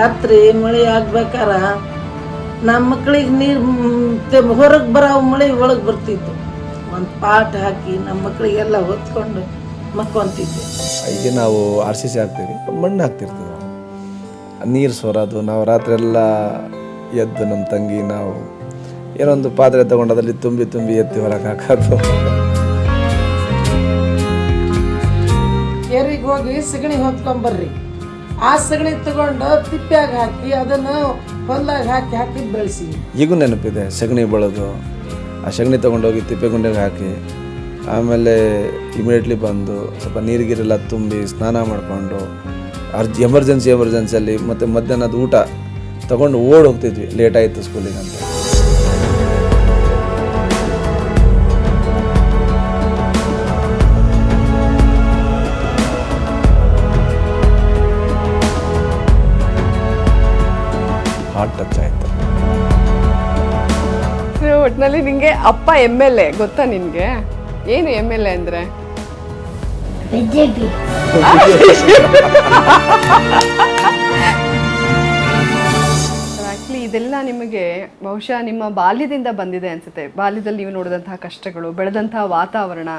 ರಾತ್ರಿ ಮಳೆ ಆಗ್ಬೇಕಾರ ನಮ್ಮ ಮಕ್ಳಿಗೆ ನೀರು ಹೊರಗೆ ಬರೋ ಮಳೆ ಒಳಗೆ ಬರ್ತಿತ್ತು. ಒಂದು ಪಾಟ್ ಹಾಕಿ ನಮ್ಮ ಮಕ್ಳಿಗೆಲ್ಲ ಹೊತ್ಕೊಂಡು ಮಕ್ಕೊಂತಿದ್ದೆ. ಈಗ ನಾವು RCC ಹಾಕ್ತೀವಿ, ಮಣ್ಣು ಹಾಕ್ತಿರ್ತೀವಿ. ನೀರು ಸೋರೋದು, ನಾವು ರಾತ್ರಿ ಎಲ್ಲ ಎದ್ದು ನಮ್ಮ ತಂಗಿ ನಾವು ಏನೊಂದು ಪಾತ್ರೆ ತೊಗೊಂಡು ಅದರಲ್ಲಿ ತುಂಬಿ ತುಂಬಿ ಎತ್ತಿ ಹೊರಗೆ ಹಾಕೋದು. ಕೆರೆಗೆ ಹೋಗಿ ಸಗಣಿ ಹೊತ್ಕೊಂಬರ್ರಿ. ಆ ಸಗಣಿ ತಗೊಂಡು ತಿಪ್ಪ್ಯಾಗ ಹಾಕಿ ಅದನ್ನು ಹೊಲ್ದಾಗ ಹಾಕಿ ಹಾಕಿ ಬೆಳೆಸಿ. ಈಗೂ ನೆನಪಿದೆ ಸಗಣಿ ಬಳೋದು. ಆ ಸಗಣಿ ತೊಗೊಂಡೋಗಿ ತಿಪ್ಪೆ ಗುಂಡೆಗೆ ಹಾಕಿ ಆಮೇಲೆ ಇಮಿಡಿಯೇಟ್ಲಿ ಬಂದು ಸ್ವಲ್ಪ ನೀರಿಗಿರೆಲ್ಲ ತುಂಬಿ ಸ್ನಾನ ಮಾಡಿಕೊಂಡು ಎಮರ್ಜೆನ್ಸಿಯಲ್ಲಿ ಮತ್ತು ಮಧ್ಯಾಹ್ನದ ಊಟ ತೊಗೊಂಡು ಓಡಿ ಹೋಗ್ತಿದ್ವಿ, ಲೇಟ್ ಆಯಿತು ಸ್ಕೂಲಿಗೆ ಅಂತ. ಹಾರ್ಟ್ ಟಚ್ ಆಯಿತು. ಒಟ್ಟಿನಲ್ಲಿ ನಿಂಗೆ ಅಪ್ಪ MLA ಗೊತ್ತಾ ನಿನಗೆ? ಏನು MLA ಅಂದರೆ? ಆ್ಯಕ್ಚುಲಿ ಇದೆಲ್ಲ ನಿಮಗೆ ಬಹುಶಃ ನಿಮ್ಮ ಬಾಲ್ಯದಿಂದ ಬಂದಿದೆ ಅನಿಸುತ್ತೆ. ಬಾಲ್ಯದಲ್ಲಿ ನೀವು ನೋಡಿದಂತಹ ಕಷ್ಟಗಳು, ಬೆಳೆದಂತಹ ವಾತಾವರಣ,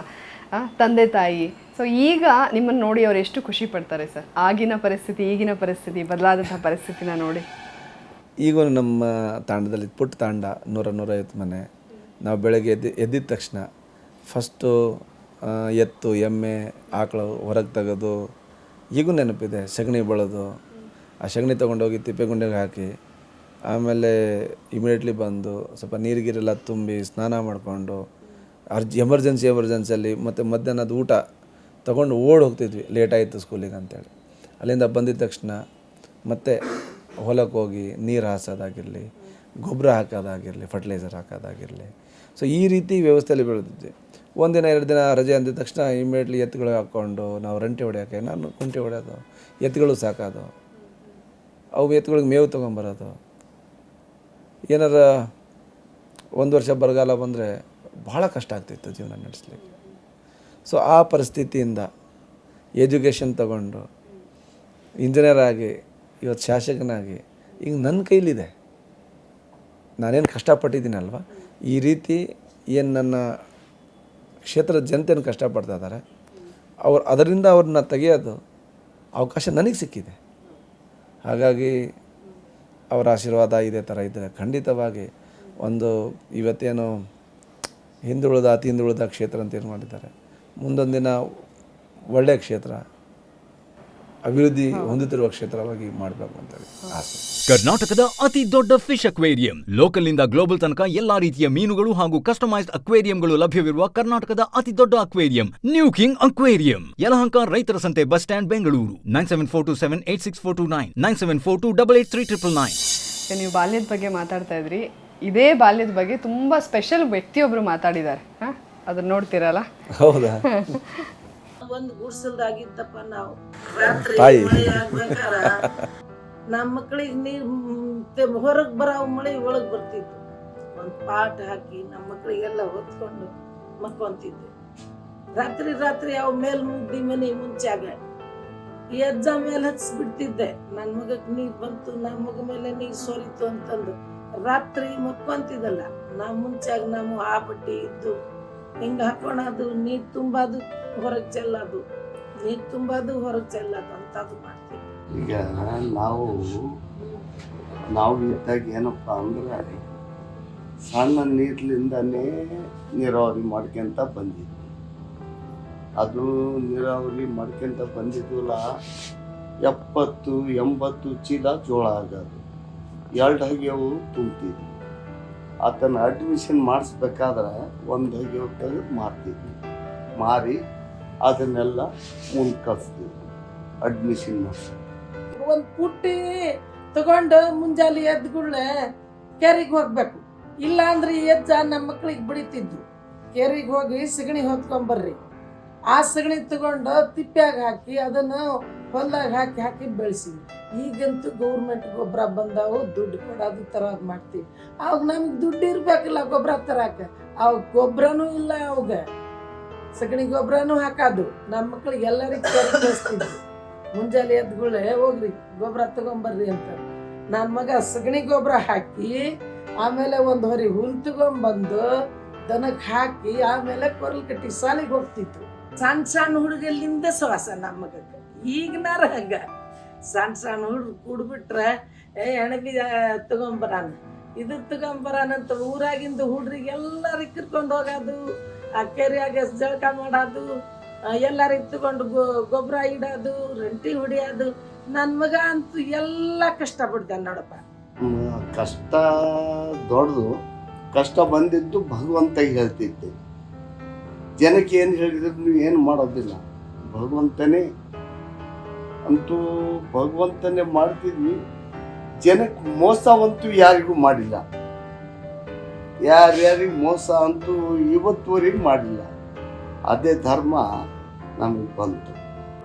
ತಂದೆ ತಾಯಿ. ಸೊ ಈಗ ನಿಮ್ಮನ್ನು ನೋಡಿ ಅವ್ರು ಎಷ್ಟು ಖುಷಿ ಪಡ್ತಾರೆ ಸರ್, ಆಗಿನ ಪರಿಸ್ಥಿತಿ ಈಗಿನ ಪರಿಸ್ಥಿತಿ ಬದಲಾದಂತಹ ಪರಿಸ್ಥಿತಿನ ನೋಡಿ? ಈಗ ನಮ್ಮ ತಾಂಡದಲ್ಲಿ ಪುಟ್ಟ ತಾಂಡ 100-150 ಮನೆ. ನಾವು ಬೆಳಗ್ಗೆ ಎದ್ದಿದ ತಕ್ಷಣ ಫಸ್ಟು ಎತ್ತು ಎಮ್ಮೆ ಆಕಳು ಹೊರಗೆ ತೆಗೆದು, ಈಗೂ ನೆನಪಿದೆ ಸಗಣಿ ಬಳೋದು. ಆ ಸಗಣಿ ತೊಗೊಂಡೋಗಿ ತಿಪ್ಪೆ ಗುಂಡೆಗೆ ಹಾಕಿ ಆಮೇಲೆ ಇಮಿಡಿಯೇಟ್ಲಿ ಬಂದು ಸ್ವಲ್ಪ ನೀರಿಗಿರೆಲ್ಲ ತುಂಬಿ ಸ್ನಾನ ಮಾಡಿಕೊಂಡು ಎಮರ್ಜೆನ್ಸಿಯಲ್ಲಿ ಮತ್ತು ಮಧ್ಯಾಹ್ನದ ಊಟ ತೊಗೊಂಡು ಓಡಿ ಹೋಗ್ತಿದ್ವಿ, ಲೇಟ್ ಆಯಿತು ಸ್ಕೂಲಿಗೆ ಅಂತೇಳಿ. ಅಲ್ಲಿಂದ ಬಂದಿದ್ದ ತಕ್ಷಣ ಮತ್ತೆ ಹೊಲಕ್ಕೆ ಹೋಗಿ ನೀರು ಹಾಸೋದಾಗಿರಲಿ, ಗೊಬ್ಬರ ಹಾಕೋದಾಗಿರಲಿ, ಫರ್ಟಿಲೈಸರ್ ಹಾಕೋದಾಗಿರಲಿ. ಸೊ ಈ ರೀತಿ ವ್ಯವಸ್ಥೆಯಲ್ಲಿ ಬೆಳೆದಿದ್ವಿ. ಒಂದಿನ 2 ದಿನ ರಜೆ ಅಂದಿದ ತಕ್ಷಣ ಇಮಿಡಿಯೇಟ್ಲಿ ಎತ್ತುಗಳು ಹಾಕ್ಕೊಂಡು ನಾವು ರಂಟೆ ಹೊಡೆಯೋಕ್ಕೆ, ನಾನು ಕುಂಟೆ ಹೊಡೆಯೋದು, ಎತ್ತುಗಳು ಸಾಕೋದು, ಅವು ಎತ್ತುಗಳಿಗೆ ಮೇವು ತೊಗೊಂಬರೋದು. ಏನಾರ 1 ವರ್ಷ ಬರಗಾಲ ಬಂದರೆ ಭಾಳ ಕಷ್ಟ ಆಗ್ತಿತ್ತು ಜೀವನ ನಡೆಸಲಿಕ್ಕೆ. ಸೊ ಆ ಪರಿಸ್ಥಿತಿಯಿಂದ ಎಜುಕೇಷನ್ ತಗೊಂಡು ಇಂಜಿನಿಯರ್ ಆಗಿ ಇವತ್ತು ಶಾಸಕನಾಗಿ ಈಗ ನನ್ನ ಕೈಲಿದೆ. ನಾನೇನು ಕಷ್ಟಪಟ್ಟಿದ್ದೀನಲ್ವ, ಈ ರೀತಿ ಏನು ನನ್ನ ಕ್ಷೇತ್ರದ ಜನತೆಯನ್ನು ಕಷ್ಟಪಡ್ತಾ ಇದ್ದಾರೆ, ಅದರಿಂದ ಅವ್ರನ್ನ ತೆಗೆಯೋದು ಅವಕಾಶ ನನಗೆ ಸಿಕ್ಕಿದೆ. ಹಾಗಾಗಿ ಅವರ ಆಶೀರ್ವಾದ ಇದೇ ಥರ ಇದ್ದರೆ ಖಂಡಿತವಾಗಿ ಒಂದು ಇವತ್ತೇನು ಅತಿ ಹಿಂದುಳಿದ ಕ್ಷೇತ್ರ ಅಂತ ಏನು ಮಾಡಿದ್ದಾರೆ, ಮುಂದೊಂದು ದಿನ ಒಳ್ಳೆಯ ಕ್ಷೇತ್ರ, ಅಭಿವೃದ್ಧಿ ಹೊಂದುತ್ತಿರುವ ಕ್ಷೇತ್ರವಾಗಿ ಮಾಡಬೇಕು ಅಂತ ಆಸೆ. ಕರ್ನಾಟಕದ ಅತಿ ದೊಡ್ಡ ಫಿಶ್ ಅಕ್ವೇರಿಯಂ, ಲೋಕಲ್ ನಿಂದ ಗ್ಲೋಬಲ್ ತನಕ ಎಲ್ಲಾ ರೀತಿಯ ಮೀನುಗಳು ಹಾಗೂ ಕಸ್ಟಮೈಸ್ಡ್ ಅಕ್ವೇರಿಯಂಗಳು ಲಭ್ಯವಿರುವ ಕರ್ನಾಟಕದ ಅತಿ ದೊಡ್ಡ aquarium new king aquarium, Yelahanka ರೈತರ ಸಂತೆ ಬಸ್ ಸ್ಟ್ಯಾಂಡ್, ಬೆಂಗಳೂರು. 9742786429 9742883999. ನೀವು ಬಾಲ್ಯದ ಬಗ್ಗೆ ಮಾತಾಡ್ತಾ ಇದ್ರಿ, ಇದೇ ಬಾಲ್ಯದ ಬಗ್ಗೆ ತುಂಬಾ ಸ್ಪೆಷಲ್ ವ್ಯಕ್ತಿಯೊಬ್ರು ಮಾತಾಡಿದ್ದಾರೆ, ಅದನ್ನ ನೋಡ್ತೀರಲ್ಲ? ಹೌದಾ? ಒಂದು ಗುಡ್ಸಲ್ದಾಗಿದ್ದಪ್ಪ ನಾವು. ರಾತ್ರಿ ಮಳೆ ಆಗ್ಬೇಕಾರ ನಮ್ಮ ಮಕ್ಳಿಗೆ ನೀರು ಹೊರಗೆ ಬರೋ ಮಳೆ ಒಳಗೆ ಬರ್ತಿತ್ತು. ಒಂದು ಪಾಟ್ ಹಾಕಿ ನಮ್ಮ ಮಕ್ಳಿಗೆಲ್ಲ ಹೊತ್ಕೊಂಡು ಮಕ್ಕೊಂತಿದ್ದೆ. ರಾತ್ರಿ ಅವು ಮೇಲ್ ಮುಗ್ದಿ ಮನೆ ಮುಂಚಾಗ ಎಜ್ಜ ಮೇಲೆ ಹಚ್ಬಿಡ್ತಿದ್ದೆ. ನನ್ನ ಮಗಕ್ಕೆ ನೀರು ಬಂತು, ನಮ್ಮ ಮಗ ಮೇಲೆ ನೀರು ಸೋರಿತು ಅಂತಂದು ರಾತ್ರಿ ಮಕ್ಕೊಂತಿದ್ದಲ್ಲ. ನಾವು ಮುಂಚಾಗ ನಾವು ಆ ಬಟ್ಟೆ ಇದ್ದು ಹಿಂಗೆ ಹಾಕೋಣದು, ನೀರು ತುಂಬೋದು ಹೊರಗೆ ಚೆಲ್ಲೋದು, ನೀರು ತುಂಬೋದು ಹೊರಗೆ ಚೆಲ್ಲೋದು ಅಂತದು ಮಾಡ್ತೀವಿ. ಈಗ ನಾವು ಇದ್ದಾಗ ಏನಪ್ಪ ಅಂದ್ರೆ ಸಣ್ಣ ನೀರ್ಲಿಂದನೇ ನೀರಾವರಿ ಮಾಡ್ಕೊಂತ ಬಂದಿದ್ವಿ. ಅದು ನೀರಾವರಿ ಮಾಡ್ಕೊಂತ ಬಂದಿದ್ವಲ್ಲ, 70-80 ಚೀಲ ಜೋಳ ಆಗೋದು, 2 ಹಗೆವು ತುಂಬ್ತಿದ್ವಿ. ಆತನ ಅಡ್ಮಿಷನ್ ಮಾಡಿಸ್ಬೇಕಾದ್ರೆ 1 ಹಗೆವು ತೆಗೆದು ಮಾರಿ ಅದನ್ನೆಲ್ಲ ಮುಂದೆ ಕಳಿಸ್ತೀವಿ ಅಡ್ಮಿಷನ್ ಮಾಡಿಸಿ. ಒಂದು ಪುಟ್ಟಿ ತಗೊಂಡು ಮುಂಜಾನೆ ಎದ್ಗುಳ್ಳೆ ಕೆರೆಗೆ ಹೋಗ್ಬೇಕು. ಇಲ್ಲ ಅಂದ್ರೆ ಎಜ್ಜ ನಮ್ಮ ಮಕ್ಳಿಗೆ ಬಿಡಿತಿದ್ದು. ಕೆರೆಗೆ ಹೋಗಿ ಸಗಣಿ ಹೊತ್ಕೊಂಬರ್ರಿ. ಆ ಸಗಣಿ ತಗೊಂಡು ತಿಪ್ಪ್ಯಾಗ ಹಾಕಿ ಅದನ್ನು ಹೊಲ್ದಾಗ ಹಾಕಿ ಹಾಕಿ ಬೆಳೆಸಿದ್ವಿ. ಈಗಂತೂ ಗೌರ್ಮೆಂಟ್ ಗೊಬ್ಬರ ಬಂದಾವು, ದುಡ್ಡು ಕೊಡೋದು ತರೋದು ಮಾಡ್ತೀವಿ. ಅವಾಗ ನಮ್ಗೆ ದುಡ್ಡು ಇರ್ಬೇಕಲ್ಲ ಗೊಬ್ಬರ ತರಾಕ. ಅವಾಗ ಗೊಬ್ಬರನೂ ಇಲ್ಲ, ಅವಾಗ ಸಗಣಿ ಗೊಬ್ಬರನೂ ಹಾಕೋದು. ನಮ್ಮ ಮಕ್ಳಿಗೆ ಎಲ್ಲರಿಗೂ ಕಳಿಸ್ತಿದ್ವಿ. ಮುಂಜಾನೆ ಎದ್ಗುಳೆ ಹೋಗ್ರಿ ಗೊಬ್ಬರ ತಗೊಂಬರ್ರಿ ಅಂತ. ನನ್ನ ಮಗ ಸಗಣಿ ಗೊಬ್ಬರ ಹಾಕಿ ಆಮೇಲೆ ಒಂದು ಹೊರಿ ಹುಲ್ ತಗೊಂಡ್ಬಂದು ದನಕ್ಕೆ ಹಾಕಿ ಆಮೇಲೆ ಕೊರಲ್ ಕಟ್ಟಿ ಸಾಲಿಗೆ ಹೋಗ್ತಿತ್ತು. ಸಣ್ಣ ಸಣ್ಣ ಹುಡುಗಲ್ಲಿಂದ ಸವಾಸ ನಮ್ಮ ಮಗಕ್ಕೆ. ಈಗಿನಾರ ಹಂಗ ಸಣ್ಣ ಹುಡುಗ ಕೂಡ್ಬಿಟ್ರೆ ಎಣಬಿ ತಗೊಂಬರಾನ ಇದು ತಗೊಂಬರಾನಂತ ಊರಾಗಿಂದ ಹುಡ್ರಿಗೆಲ್ಲರಿಗೆ ಕರ್ಕೊಂಡು ಹೋಗೋದು, ಆ ಕೆರೆಯಾಗ ಜಳಕ ಮಾಡೋದು, ಎಲ್ಲರಿಗೆ ತಗೊಂಡು ಗೊಬ್ಬರ ಇಡೋದು, ರಂಟಿ ಹೊಡಿಯೋದು. ನನ್ನ ಮಗ ಅಂತೂ ಎಲ್ಲ ಕಷ್ಟಪಡ್ತಾನೆ ನೋಡಪ್ಪ. ಕಷ್ಟ ದೊಡ್ಡದು, ಕಷ್ಟ ಬಂದಿದ್ದು ಭಗವಂತ ಹೇಳ್ತಿದ್ದೆ. ಜನಕ್ಕೆ ಏನು ಹೇಳಿದ್ರು ನೀವು ಏನು ಮಾಡೋದಿಲ್ಲ, ಭಗವಂತನೇ ಅಂತೂ ಭಗವಂತನೇ ಮಾಡ್ತಿದ್ವಿ. ಜನಕ್ಕೆ ಮೋಸವಂತೂ ಯಾರಿಗೂ ಮಾಡಿಲ್ಲ, ಯಾರ್ಯಾರಿಗೆ ಮೋಸ ಅಂತೂ ಇವತ್ತುವರೆಗೂ ಮಾಡಿಲ್ಲ. ಅದೇ ಧರ್ಮ ನಮಗೆ ಬಂತು.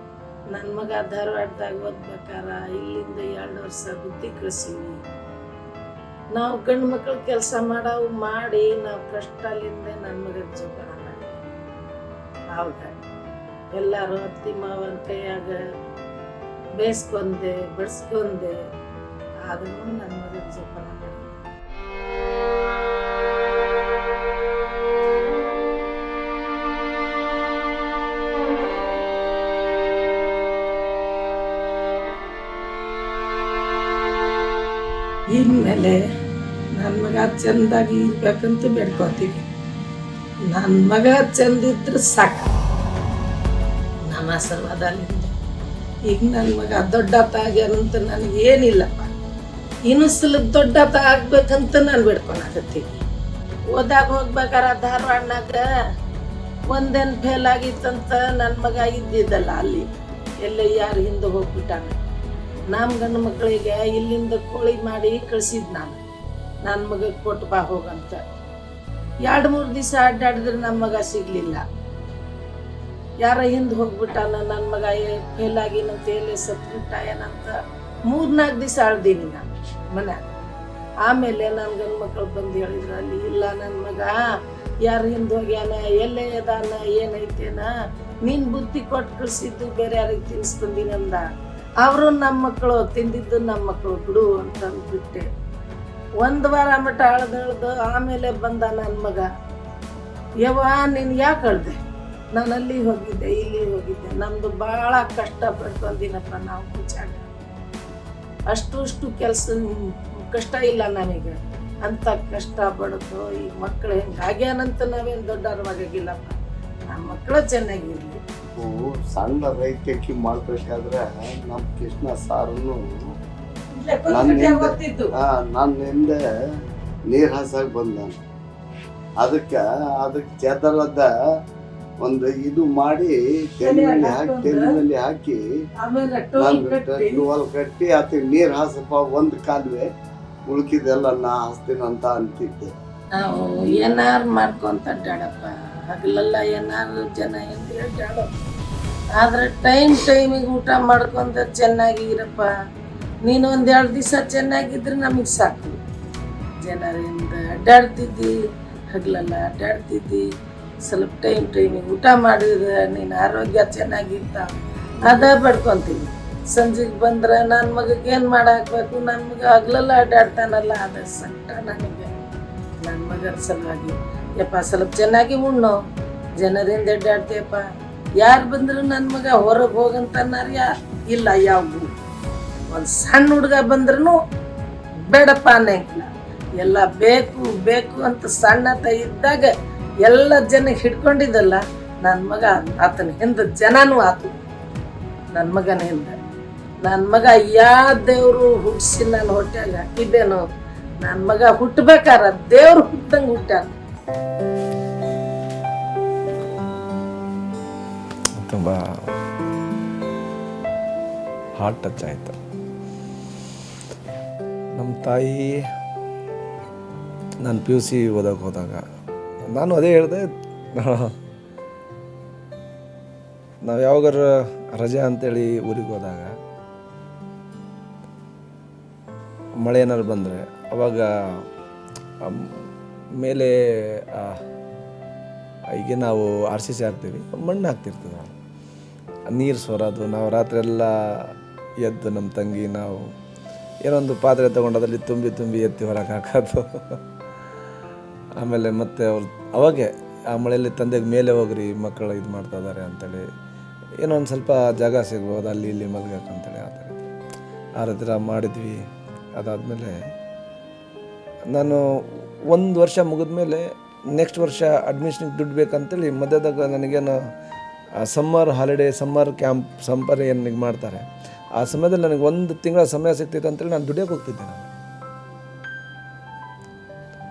ನನ್ನ ಮಗ ಧಾರವಾಡದಾಗ ಓದ್ಬೇಕಾರ ಇಲ್ಲಿಂದ 2 ವರ್ಷ ಬುದ್ಧಿ ಕಳಿಸೀನಿ. ನಾವು ಗಂಡು ಮಕ್ಕಳು ಕೆಲಸ ಮಾಡಿ ನಾವು ಕಷ್ಟಲಿಂದ ನನ್ನ ಮಗ ಜೀವನ ಮಾಡಿ ಆವಾಗ ಎಲ್ಲರೂ ಅತ್ತಿ ಮಾವನ ಕೈಯಾಗ ಬೇಯಿಸ್ಕೊಂಡೆ ಬಡಿಸ್ಕೊಂಡೆ ಆದ್ರೂ ನನ್ನ ಮಗ ಜೀವನ ಮಾಡಿ. ಇನ್ಮೇಲೆ ನನ್ನ ಮಗ ಚಂದಾಗಿ ಇರ್ಬೇಕಂತ ಬೇಡ್ಕೊತೀವಿ. ನನ್ನ ಮಗ ಚಂದಿದ್ರೆ ಸಾಕು ನಮ್ಮ ಆಶೀರ್ವಾದದಿಂದ. ಈಗ ನನ್ನ ಮಗ ದೊಡ್ಡತ ಆಗ್ಯಾನಂತ ನನಗೇನಿಲ್ಲಪ್ಪ, ಇನ್ನು ಸ್ವಲ್ಪ ದೊಡ್ಡತ ಆಗ್ಬೇಕಂತ ನಾನು ಬೇಡ್ಕೊಳಕತ್ತೀನಿ. ಓದಾಗ ಹೋಗ್ಬೇಕಾರ ಧಾರವಾಡನಾಗ ಒಂದೇನು ಫೇಲ್ ಆಗಿತ್ತಂತ ನನ್ನ ಮಗ ಇದ್ದಿದ್ದಲ್ಲ, ಅಲ್ಲಿ ಎಲ್ಲ ಯಾರು ಹಿಂದೆ ಹೋಗ್ಬಿಟ್ಟಾನ. ನಮ್ಮ ಗಂಡು ಮಕ್ಕಳಿಗೆ ಇಲ್ಲಿಂದ ಕೋಳಿ ಮಾಡಿ ಕಳ್ಸಿದ್ ನಾನು, ನನ್ನ ಮಗ ಕೊಟ್ಟು ಬಾ ಹೋಗಂತ. 2-3 ದಿವಸ ಅಡ್ಡಾಡಿದ್ರೆ ನಮ್ಮ ಮಗ ಸಿಗ್ಲಿಲ್ಲ. ಯಾರ ಹಿಂದೆ ಹೋಗ್ಬಿಟ್ಟಾನ, ನನ್ನ ಮಗ ಫೇಲ್ ಆಗಿನಂತ ಎಲ್ಲೇ ಸತ್ಬಿಟ್ಟ ಏನಂತ 3-4 ದಿವಸ ಅಳ್ದೀನಿ ನಾನು ಮನ್ಯಾಗ. ಆಮೇಲೆ ನನ್ನ ಗಂಡು ಮಕ್ಕಳು ಬಂದು ಹೇಳಿದ್ರು ಅಲ್ಲಿ, ಇಲ್ಲ ನನ್ನ ಮಗ ಯಾರ ಹಿಂದೆ ಹೋಗ್ಯಾನ, ಎಲ್ಲೇ ಅದಾನ, ಏನೈತೇನ, ನೀನು ಬುದ್ಧಿ ಕೊಟ್ಟು ಕಳಿಸಿದ್ದು ಬೇರೆ ಯಾರಿಗೆ ತಿನ್ನಿಸ್ಕೊಂದಿನಂದ. ಅವರು ನಮ್ಮ ಮಕ್ಕಳು ತಿಂದಿದ್ದು ನಮ್ಮ ಮಕ್ಕಳು ಬಿಡು ಅಂತ ಅಂದ್ಬಿಟ್ಟೆ. 1 ವಾರ ಮಟ್ಟ ಅಳ್ದು ಆಮೇಲೆ ಬಂದ ನನ್ನ ಮಗ. ಯವ್ವ ನೀನು ಯಾಕೆ ಅಳ್ದೆ, ನಾನು ಅಲ್ಲಿ ಹೋಗಿದ್ದೆ ಇಲ್ಲಿ ಹೋಗಿದ್ದೆ, ನಮ್ದು ಭಾಳ ಕಷ್ಟ ಪಡ್ಕೊಂಡಿನಪ್ಪ ನಾವು ಮುಂಚಾಗ. ಅಷ್ಟು ಕೆಲಸ ಕಷ್ಟ ಇಲ್ಲ ನಮಗೆ ಅಂತ ಕಷ್ಟ ಪಡೋದು. ಈ ಮಕ್ಕಳು ಹೆಂಗೆ ಆಗ್ಯಾನಂತ ನಾವೇನು ದೊಡ್ಡವ್ರವಾಗಿಲ್ಲಪ್ಪ, ನಮ್ಮ ಮಕ್ಕಳು ಚೆನ್ನಾಗಿರ್ಲಿ. ಸಣ್ಣ ರೈತಕ್ಕಿ ಮಾಡ್ಬೇಕಾದ್ರೆ ನಮ್ಮ ಕೃಷ್ಣ ಸಾರನ್ನು ನನ್ನ ಹಿಂದೆ ನೀರು ಹಾಸಾಗಿ ಬಂದ. ಅದಕ್ಕೆ ಚೆದರದ ಒಂದು ಇದು ಮಾಡಿ ತೆಲಿನಲ್ಲಿ ಹಾಕಿ ಟುವಲ್ ಕಟ್ಟಿ ಆತ ನೀರು ಹಾಸಪ್ಪ ಒಂದು ಕಾಲುವೆ ಉಳ್ಕಿದೆಲ್ಲ ನಾ ಹಾಸ್ತೀನಿ ಅಂತ ಅಂತಿದ್ದೆ. ನಾವು ಏನಾರು ಮಾಡ್ಕೊಂತ ಅಡ್ಡಾಡಪ್ಪ, ಹಗಲೆಲ್ಲ ಏನಾರು ಜನ ಎಂದು ಅಡ್ಡಾಡೋ, ಆದ್ರೆ ಟೈಮಿಗೆ ಊಟ ಮಾಡ್ಕೊಂತ ಚೆನ್ನಾಗಿ ಇರಪ್ಪ. ನೀನು 1-2 ದಿವಸ ಚೆನ್ನಾಗಿದ್ರೆ ನಮಗೆ ಸಾಕು. ಜನರಿಂದ ಅಡ್ಡಾಡ್ತಿದ್ದಿ, ಹಗಲೆಲ್ಲ ಅಡ್ಡಾಡ್ತಿದ್ದಿ, ಸ್ವಲ್ಪ ಟೈಮಿಗೆ ಊಟ ಮಾಡಿದ್ರೆ ನೀನು ಆರೋಗ್ಯ ಚೆನ್ನಾಗಿರ್ತಾವ. ಅದ ಪಡ್ಕೊತೀವಿ. ಸಂಜೆಗೆ ಬಂದ್ರೆ ನನ್ನ ಮಗಗೆ ಏನು ಮಾಡಾಕ್ಬೇಕು, ನನ್ನ ಮಗ ಹಗಲೆಲ್ಲ ಅಡ್ಡಾಡ್ತಾನಲ್ಲ, ಅದ ಸಂಕಟ ನನಗೆ. ನನ್ನ ಮಗನ ಸಲುವಾಗಿ ಯಪ್ಪ ಸ್ವಲ್ಪ ಚೆನ್ನಾಗಿ ಉಣ್ಣು, ಜನರಿಂದ ಅಡ್ಡಾಡ್ತೀಯಪ್ಪ. ಯಾರು ಬಂದ್ರು ನನ್ನ ಮಗ ಹೊರಗೆ ಹೋಗಂತನ್ನಾರ ಇಲ್ಲ. ಯಾವು ಒಂದು ಸಣ್ಣ ಹುಡುಗ ಬಂದ್ರೂ ಬೇಡಪ್ಪ ಅನ್ನಂಗಿಲ್ಲ. ಎಲ್ಲ ಬೇಕು ಅಂತ ಸಣ್ಣತ ಇದ್ದಾಗ ಎಲ್ಲ ಜನ ಹಿಡ್ಕೊಂಡಿದ್ದಲ್ಲ, ನನ್ನ ಮಗ ಆತನ ಹಿಂದೆ ಜನನೂ ಆತು. ನನ್ನ ಮಗನ ಹಿಂದೆ ನನ್ನ ಮಗ ಯಾವ ದೇವರು ಹುಟ್ಟಿಸಿ ನನ್ನ ಹೊಟ್ಟೆಗೆ ಹಾಕಿದ್ದೇನೋ, ನನ್ನ ಮಗ ಹುಟ್ಟಬೇಕಾರ ದೇವ್ರು ಹುಟ್ಟಂಗೆ ಹುಟ್ಟಾನ. ತುಂಬ ಹಾರ್ಟ್ ಟಚ್ ಆಯಿತು. ನಮ್ಮ ತಾಯಿ ನಾನು PUC ಓದೋಕೆ ಹೋದಾಗ ನಾನು ಅದೇ ಹೇಳಿದೆ, ನಾವು ಯಾವಾಗಾರ ರಜೆ ಅಂತೇಳಿ ಊರಿಗೆ ಹೋದಾಗ ಮಳೆ ಏನಾದ್ರು ಬಂದರೆ ಅವಾಗ ಮೇಲೆ ಈಗ ನಾವು RCC ಹಾಕ್ತೀವಿ, ಮಣ್ಣು ಹಾಕ್ತಿರ್ತದೆ, ನೀರು ಸೋರೋದು. ನಾವು ರಾತ್ರಿ ಎಲ್ಲ ಎದ್ದು ನಮ್ಮ ತಂಗಿ ನಾವು ಏನೊಂದು ಪಾತ್ರೆ ತೊಗೊಂಡು ಅದರಲ್ಲಿ ತುಂಬಿ ಎತ್ತಿ ಹೊರಗೆ ಹಾಕೋದು. ಆಮೇಲೆ ಮತ್ತೆ ಅವ್ರು ಅವಾಗೆ ಆ ಮಳೆಯಲ್ಲಿ ತಂದೆಗೆ ಮೇಲೆ ಹೋಗ್ರಿ ಮಕ್ಕಳು ಇದು ಮಾಡ್ತಾ ಇದ್ದಾರೆ ಅಂತೇಳಿ, ಏನೋ ಒಂದು ಸ್ವಲ್ಪ ಜಾಗ ಸಿಗ್ಬೋದು ಅಲ್ಲಿ ಇಲ್ಲಿ ಮಲ್ಗಕ್ಕಂತೇಳಿ ಆ ಥರ ಮಾಡಿದ್ವಿ. ಅದಾದಮೇಲೆ ನಾನು 1 ವರ್ಷ ಮುಗಿದ್ಮೇಲೆ ನೆಕ್ಸ್ಟ್ ವರ್ಷ ಅಡ್ಮಿಷನ್ಗೆ ದುಡ್ಡು ಬೇಕಂತೇಳಿ ಮಧ್ಯದಾಗ ನನಗೇನು summer holiday, summer camp, summer ಏನು ಮಾಡ್ತಾರೆ ಆ ಸಮಯದಲ್ಲಿ ನನಗೆ 1 ತಿಂಗಳ ಸಮಯ ಸಿಗ್ತಿತ್ತು ಅಂತೇಳಿ ನಾನು ದುಡಿಯೋಕೆ ಹೋಗ್ತಿದ್ದೆ.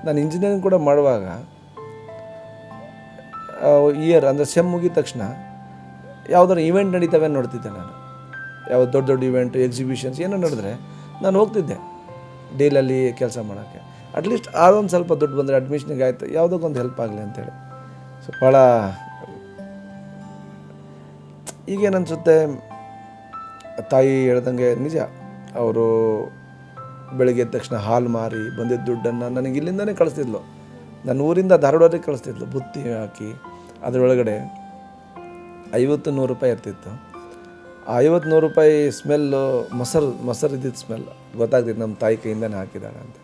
ನಾನು ಇಂಜಿನಿಯರಿಂಗ್ ಕೂಡ ಮಾಡುವಾಗ ಇಯರ್ ಅಂದರೆ ಸೆಮ್ ಮುಗಿದ ತಕ್ಷಣ ಯಾವುದಾದ್ರು ಇವೆಂಟ್ ನಡೀತವೆ ನೋಡ್ತಿದ್ದೆ ನಾನು. ಯಾವ ದೊಡ್ಡ ಇವೆಂಟು, ಎಕ್ಸಿಬಿಷನ್ಸ್ ಏನೋ ನಡೆದ್ರೆ ನಾನು ಹೋಗ್ತಿದ್ದೆ ಡೇಲಲ್ಲಿ ಕೆಲಸ ಮಾಡೋಕ್ಕೆ. ಅಟ್ಲೀಸ್ಟ್ ಅದೊಂದು ಸ್ವಲ್ಪ ದುಡ್ಡು ಬಂದರೆ ಅಡ್ಮಿಷನ್ಗೆ ಆಯಿತು, ಯಾವುದಕ್ಕೊಂದು ಹೆಲ್ಪ್ ಆಗಲಿ ಅಂತೇಳಿ. ಸೊ ಭಾಳ ಈಗೇನನ್ಸುತ್ತೆ, ತಾಯಿ ಹೇಳ್ದಂಗೆ ನಿಜ, ಅವರು ಬೆಳಗ್ಗೆ ಎದ್ದ ತಕ್ಷಣ ಹಾಲು ಮಾರಿ ಬಂದಿದ್ದ ದುಡ್ಡನ್ನು ನನಗೆ ಇಲ್ಲಿಂದನೇ ಕಳಿಸ್ತಿದ್ಲು. ನನ್ನ ಊರಿಂದ ಧಾರವಾಡಕ್ಕೆ ಕಳಿಸ್ತಿದ್ಲು, ಬುತ್ತಿ ಹಾಕಿ ಅದರೊಳಗಡೆ 50-100 ರೂಪಾಯಿ ಇರ್ತಿತ್ತು. ಆ 50-100 ರೂಪಾಯಿ ಸ್ಮೆಲ್ಲು ಮೊಸರು ಇದ್ದಿದ್ದು ಸ್ಮೆಲ್ ಗೊತ್ತಾಗ್ತಿತ್ತು, ನಮ್ಮ ತಾಯಿ ಕೈಯಿಂದನೇ ಹಾಕಿದ್ದಾಳೆ ಅಂತ.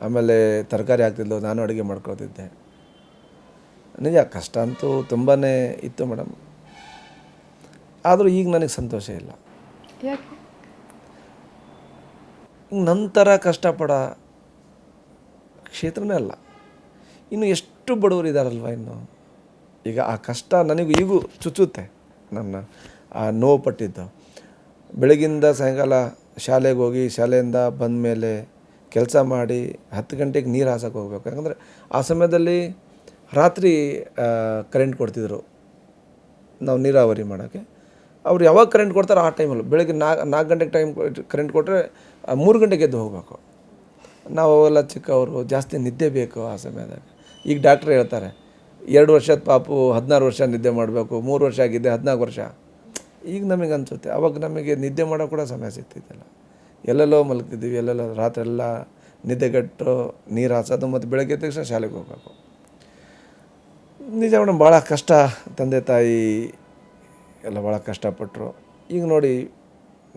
ಆಮೇಲೆ ತರಕಾರಿ ಹಾಕ್ತಿದ್ಲು, ನಾನು ಅಡುಗೆ ಮಾಡ್ಕೊಳ್ತಿದ್ದೆ. ನಿಜ ಕಷ್ಟ ಅಂತೂ ತುಂಬಾ ಇತ್ತು ಮೇಡಮ್. ಆದರೂ ಈಗ ನನಗೆ ಸಂತೋಷ ಇಲ್ಲ. ಯಾಕೆ? ನಂತರ ಕಷ್ಟಪಡೋ ಕ್ಷೇತ್ರನೇ ಅಲ್ಲ. ಇನ್ನು ಎಷ್ಟು ಬಡವರು ಇದ್ದಾರಲ್ವ ಇನ್ನು. ಈಗ ಆ ಕಷ್ಟ ನನಗೂ ಈಗೂ ಚುಚ್ಚುತ್ತೆ. ನನ್ನ ಆ ನೋವು ಪಟ್ಟಿದ್ದು ಬೆಳಗಿಂದ ಸಾಯಂಕಾಲ ಶಾಲೆಗೆ ಹೋಗಿ, ಶಾಲೆಯಿಂದ ಬಂದ ಮೇಲೆ ಕೆಲಸ ಮಾಡಿ 10 ಗಂಟೆಗೆ ನೀರು ಹಾಸಕ್ಕೆ ಹೋಗ್ಬೇಕು. ಯಾಕಂದರೆ ಆ ಸಮಯದಲ್ಲಿ ರಾತ್ರಿ ಕರೆಂಟ್ ಕೊಡ್ತಿದ್ರು ನಾವು ನೀರಾವರಿ ಮಾಡೋಕ್ಕೆ. ಅವ್ರು ಯಾವಾಗ ಕರೆಂಟ್ ಕೊಡ್ತಾರೆ ಆ ಟೈಮಲ್ಲಿ ಬೆಳಗ್ಗೆ 4 ಗಂಟೆಗೆ ಟೈಮ್ ಕರೆಂಟ್ ಕೊಟ್ಟರೆ 3 ಗಂಟೆಗೆ ಎದ್ದು ಹೋಗಬೇಕು. ನಾವು ಅವೆಲ್ಲ ಚಿಕ್ಕವರು, ಜಾಸ್ತಿ ನಿದ್ದೆ ಬೇಕು ಆ ಸಮಯದಾಗ. ಈಗ ಡಾಕ್ಟ್ರ್ ಹೇಳ್ತಾರೆ 2 ವರ್ಷದ ಪಾಪು 16 ವರ್ಷ ನಿದ್ದೆ ಮಾಡಬೇಕು, 3 ವರ್ಷ ಆಗಿದ್ದೆ 14 ವರ್ಷ. ಈಗ ನಮಗೆ ಅನಿಸುತ್ತೆ ಅವಾಗ ನಮಗೆ ನಿದ್ದೆ ಮಾಡೋ ಕೂಡ ಸಮಯ ಸಿಗ್ತಿದ್ದಿಲ್ಲ. ಎಲ್ಲೆಲ್ಲೋ ಮಲಗ್ತಿದ್ದೀವಿ, ಎಲ್ಲೆಲ್ಲೋ ರಾತ್ರಿ ಎಲ್ಲ ನಿದ್ದೆಗೆಟ್ಟು ನೀರು ಹಾಸೋದು, ಮತ್ತು ಬೆಳಗ್ಗೆ ಎದ್ದ ತಕ್ಷಣ ಶಾಲೆಗೆ ಹೋಗಬೇಕು. ನಿಜ ಮೇಡಮ್, ಭಾಳ ಕಷ್ಟ. ತಂದೆ ತಾಯಿ ಎಲ್ಲ ಭಾಳ ಕಷ್ಟಪಟ್ಟರು. ಈಗ ನೋಡಿ,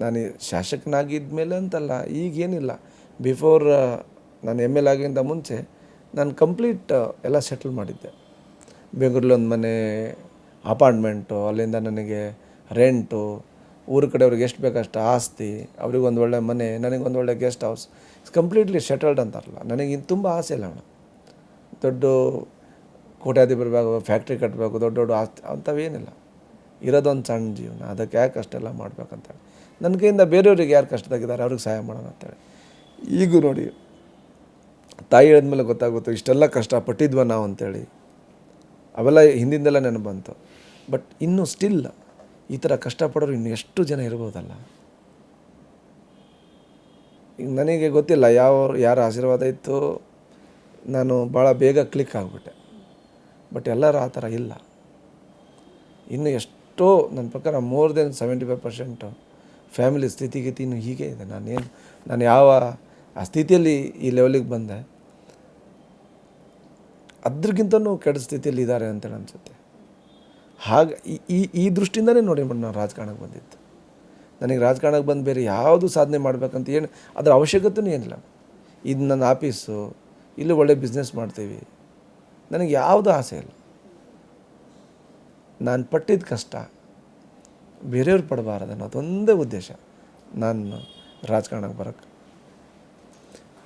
ನಾನು ಶಾಸಕನಾಗಿದ್ದ ಮೇಲೆ ಅಂತಲ್ಲ, ಈಗೇನಿಲ್ಲ, ಬಿಫೋರ್ ನಾನು ML ಆಗಿಂದ ಮುಂಚೆ ನಾನು ಕಂಪ್ಲೀಟ್ ಎಲ್ಲ ಸೆಟಲ್ ಮಾಡಿದ್ದೆ. ಬೆಂಗಳೂರಲ್ಲಿ ಒಂದು ಮನೆ, ಅಪಾರ್ಟ್ಮೆಂಟು, ಅಲ್ಲಿಂದ ನನಗೆ ರೆಂಟು, ಊರ ಕಡೆಯವ್ರಿಗೆ ಎಷ್ಟು ಬೇಕಷ್ಟು ಆಸ್ತಿ, ಅವ್ರಿಗೊಂದು ಒಳ್ಳೆ ಮನೆ, ನನಗೊಂದು ಒಳ್ಳೆ ಗೆಸ್ಟ್ ಹೌಸ್, ಕಂಪ್ಲೀಟ್ಲಿ ಸೆಟಲ್ಡ್ ಅಂತಾರಲ್ಲ. ನನಗೆ ತುಂಬ ಆಸೆ ಇಲ್ಲ ಮೇಡಮ್. ದೊಡ್ಡ ಕೋಟ್ಯಾಧಿಪತಿ ಬರಬೇಕು, ಫ್ಯಾಕ್ಟ್ರಿ ಕಟ್ಟಬೇಕು, ದೊಡ್ಡ ಆಸ್ತಿ ಅಂಥವೇನಿಲ್ಲ. ಇರೋದೊಂದು ಸಣ್ಣ ಜೀವನ, ಅದಕ್ಕೆ ಯಾಕೆ ಅಷ್ಟೆಲ್ಲ ಮಾಡ್ಬೇಕಂತೇಳಿ ನನ್ನ ಕೈಯಿಂದ ಬೇರೆಯವ್ರಿಗೆ ಯಾರು ಕಷ್ಟದಾಗಿದ್ದಾರೆ ಅವ್ರಿಗೆ ಸಹಾಯ ಮಾಡೋಣ ಅಂತೇಳಿ. ಈಗೂ ನೋಡಿ, ತಾಯಿ ಹೇಳಿದ್ಮೇಲೆ ಗೊತ್ತಾಗುತ್ತೆ ಇಷ್ಟೆಲ್ಲ ಕಷ್ಟಪಟ್ಟಿದ್ವ ನಾವು ಅಂತೇಳಿ. ಅವೆಲ್ಲ ಹಿಂದಿಂದೆಲ್ಲ ನೆನಪು ಬಂತು. ಬಟ್ ಇನ್ನೂ ಸ್ಟಿಲ್ ಈ ಥರ ಕಷ್ಟಪಡೋರು ಇನ್ನು ಎಷ್ಟು ಜನ ಇರ್ಬೋದಲ್ಲ. ಈಗ ನನಗೆ ಗೊತ್ತಿಲ್ಲ ಯಾರ ಆಶೀರ್ವಾದ ಇತ್ತು, ನಾನು ಭಾಳ ಬೇಗ ಕ್ಲಿಕ್ ಆಗಿಬಿಟ್ಟೆ. ಬಟ್ ಎಲ್ಲರೂ ಆ ಥರ ಇಲ್ಲ. ಇನ್ನು ಎಷ್ಟೋ ನನ್ನ ಪ್ರಕಾರ ಮೋರ್ ದೆನ್ 75% ಫ್ಯಾಮಿಲಿ ಸ್ಥಿತಿಗತಿ ಇನ್ನು ಹೀಗೆ ಇದೆ. ನಾನು ಯಾವ ಆ ಸ್ಥಿತಿಯಲ್ಲಿ ಈ ಲೆವೆಲಿಗೆ ಬಂದೆ ಅದ್ರಿಗಿಂತನೂ ಕೆಟ್ಟ ಸ್ಥಿತಿಯಲ್ಲಿ ಇದ್ದಾರೆ ಅಂತೇಳಿ ಅನಿಸುತ್ತೆ. ಹಾಗೆ ಈ ದೃಷ್ಟಿಯಿಂದನೇ ನೋಡಿ ನಾನು ರಾಜಕಾರಣಕ್ಕೆ ಬಂದಿದ್ದು. ನನಗೆ ರಾಜಕಾರಣಕ್ಕೆ ಬಂದು ಬೇರೆ ಯಾವುದು ಸಾಧನೆ ಮಾಡಬೇಕಂತ ಏನು ಅದರ ಅವಶ್ಯಕತೆಯೂ ಏನಿಲ್ಲ. ಇದು ನನ್ನ ಆಫೀಸು, ಇಲ್ಲಿ ಒಳ್ಳೆ ಬಿಸ್ನೆಸ್ ಮಾಡ್ತೀವಿ, ನನಗೆ ಯಾವುದೂ ಆಸೆ ಇಲ್ಲ. ನಾನು ಪಟ್ಟಿದ್ದ ಕಷ್ಟ ಬೇರೆಯವ್ರು ಪಡಬಾರದು ಅನ್ನೋದೊಂದೇ ಉದ್ದೇಶ ನಾನು ರಾಜಕಾರಣಕ್ಕೆ ಬರೋಕ್ಕೆ.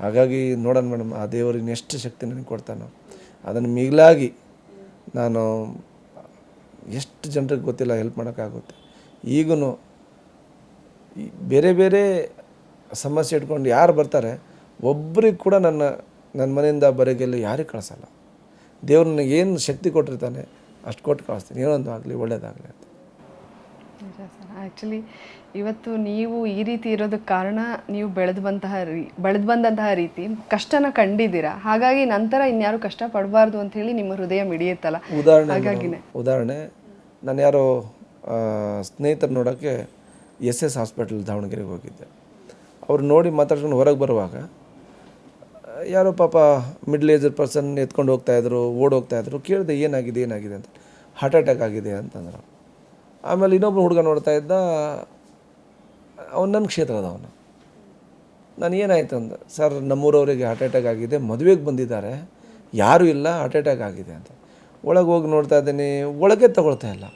ಹಾಗಾಗಿ ನೋಡೋಣ ಮೇಡಮ್, ಆ ದೇವರು ಇನ್ನೆಷ್ಟು ಶಕ್ತಿ ನನಗೆ ಕೊಡ್ತಾನೋ ಅದನ್ನು ಮಿಗಿಲಾಗಿ ನಾನು ಎಷ್ಟು ಜನರಿಗೆ ಗೊತ್ತಿಲ್ಲ ಹೆಲ್ಪ್ ಮಾಡೋಕ್ಕಾಗುತ್ತೆ. ಈಗೂ ಬೇರೆ ಬೇರೆ ಸಮಸ್ಯೆ ಇಟ್ಕೊಂಡು ಯಾರು ಬರ್ತಾರೆ ಒಬ್ಬರಿಗೆ ಕೂಡ ನನ್ನ ಮನೆಯಿಂದ ಬರೋಗೆಲ್ಲ ಯಾರಿಗೆ ಕಳಿಸಲ್ಲ. ದೇವ್ರು ನನಗೆ ಏನು ಶಕ್ತಿ ಕೊಟ್ಟಿರ್ತಾನೆ ಅಷ್ಟು ಕೊಟ್ಟು ಕಳಿಸ್ತೀನಿ, ಏನೊಂದು ಆಗಲಿ ಒಳ್ಳೆಯದಾಗಲಿ ಅಂತ. ನಿಜ ಸರ್. ಆ್ಯಕ್ಚುಲಿ ಇವತ್ತು ನೀವು ಈ ರೀತಿ ಇರೋದಕ್ಕೆ ಕಾರಣ ನೀವು ಬೆಳೆದು ಬಂದಂತಹ ರೀತಿ ಕಷ್ಟನ ಕಂಡಿದ್ದೀರಾ. ಹಾಗಾಗಿ ನಂತರ ಇನ್ಯಾರು ಕಷ್ಟ ಪಡಬಾರ್ದು ಅಂತ ಹೇಳಿ ನಿಮ್ಮ ಹೃದಯ ಮಿಡಿಯುತ್ತಲ್ಲ. ಉದಾಹರಣೆ ನಾನು ಯಾರೋ ಸ್ನೇಹಿತರು ನೋಡೋಕ್ಕೆ SS ಹಾಸ್ಪಿಟಲ್ ದಾವಣಗೆರೆಗೆ ಹೋಗಿದ್ದೆ. ಅವ್ರು ನೋಡಿ ಮಾತಾಡ್ಕೊಂಡು ಹೊರಗೆ ಬರುವಾಗ ಯಾರೋ ಪಾಪ ಮಿಡ್ಲ್ ಏಜ್ ಪರ್ಸನ್ ಎತ್ಕೊಂಡು ಹೋಗ್ತಾಯಿದ್ರು, ಓಡೋಗ್ತಾಯಿದ್ರು. ಕೇಳಿದೆ ಏನಾಗಿದೆ ಅಂತ. ಹಾರ್ಟ್ ಅಟ್ಯಾಕ್ ಆಗಿದೆ ಅಂತಂದ್ರು. ಆಮೇಲೆ ಇನ್ನೊಬ್ಬರು ಹುಡುಗ ನೋಡ್ತಾ ಇದ್ದ, ಅವನು ನನ್ನ ಕ್ಷೇತ್ರದವನು. ನಾನು ಏನಾಯ್ತು ಅಂದೆ, ಸರ್ ನಮ್ಮೂರವರಿಗೆ ಹಾರ್ಟ್ ಅಟ್ಯಾಕ್ ಆಗಿದೆ, ಮದುವೆಗೆ ಬಂದಿದ್ದಾರೆ, ಯಾರೂ ಇಲ್ಲ, ಹಾರ್ಟ್ ಅಟ್ಯಾಕ್ ಆಗಿದೆ ಅಂತ. ಒಳಗೆ ಹೋಗಿ ನೋಡ್ತಾ ಇದ್ದೀನಿ, ಒಳಗೆ ತಗೊಳ್ತಾ ಇಲ್ಲ.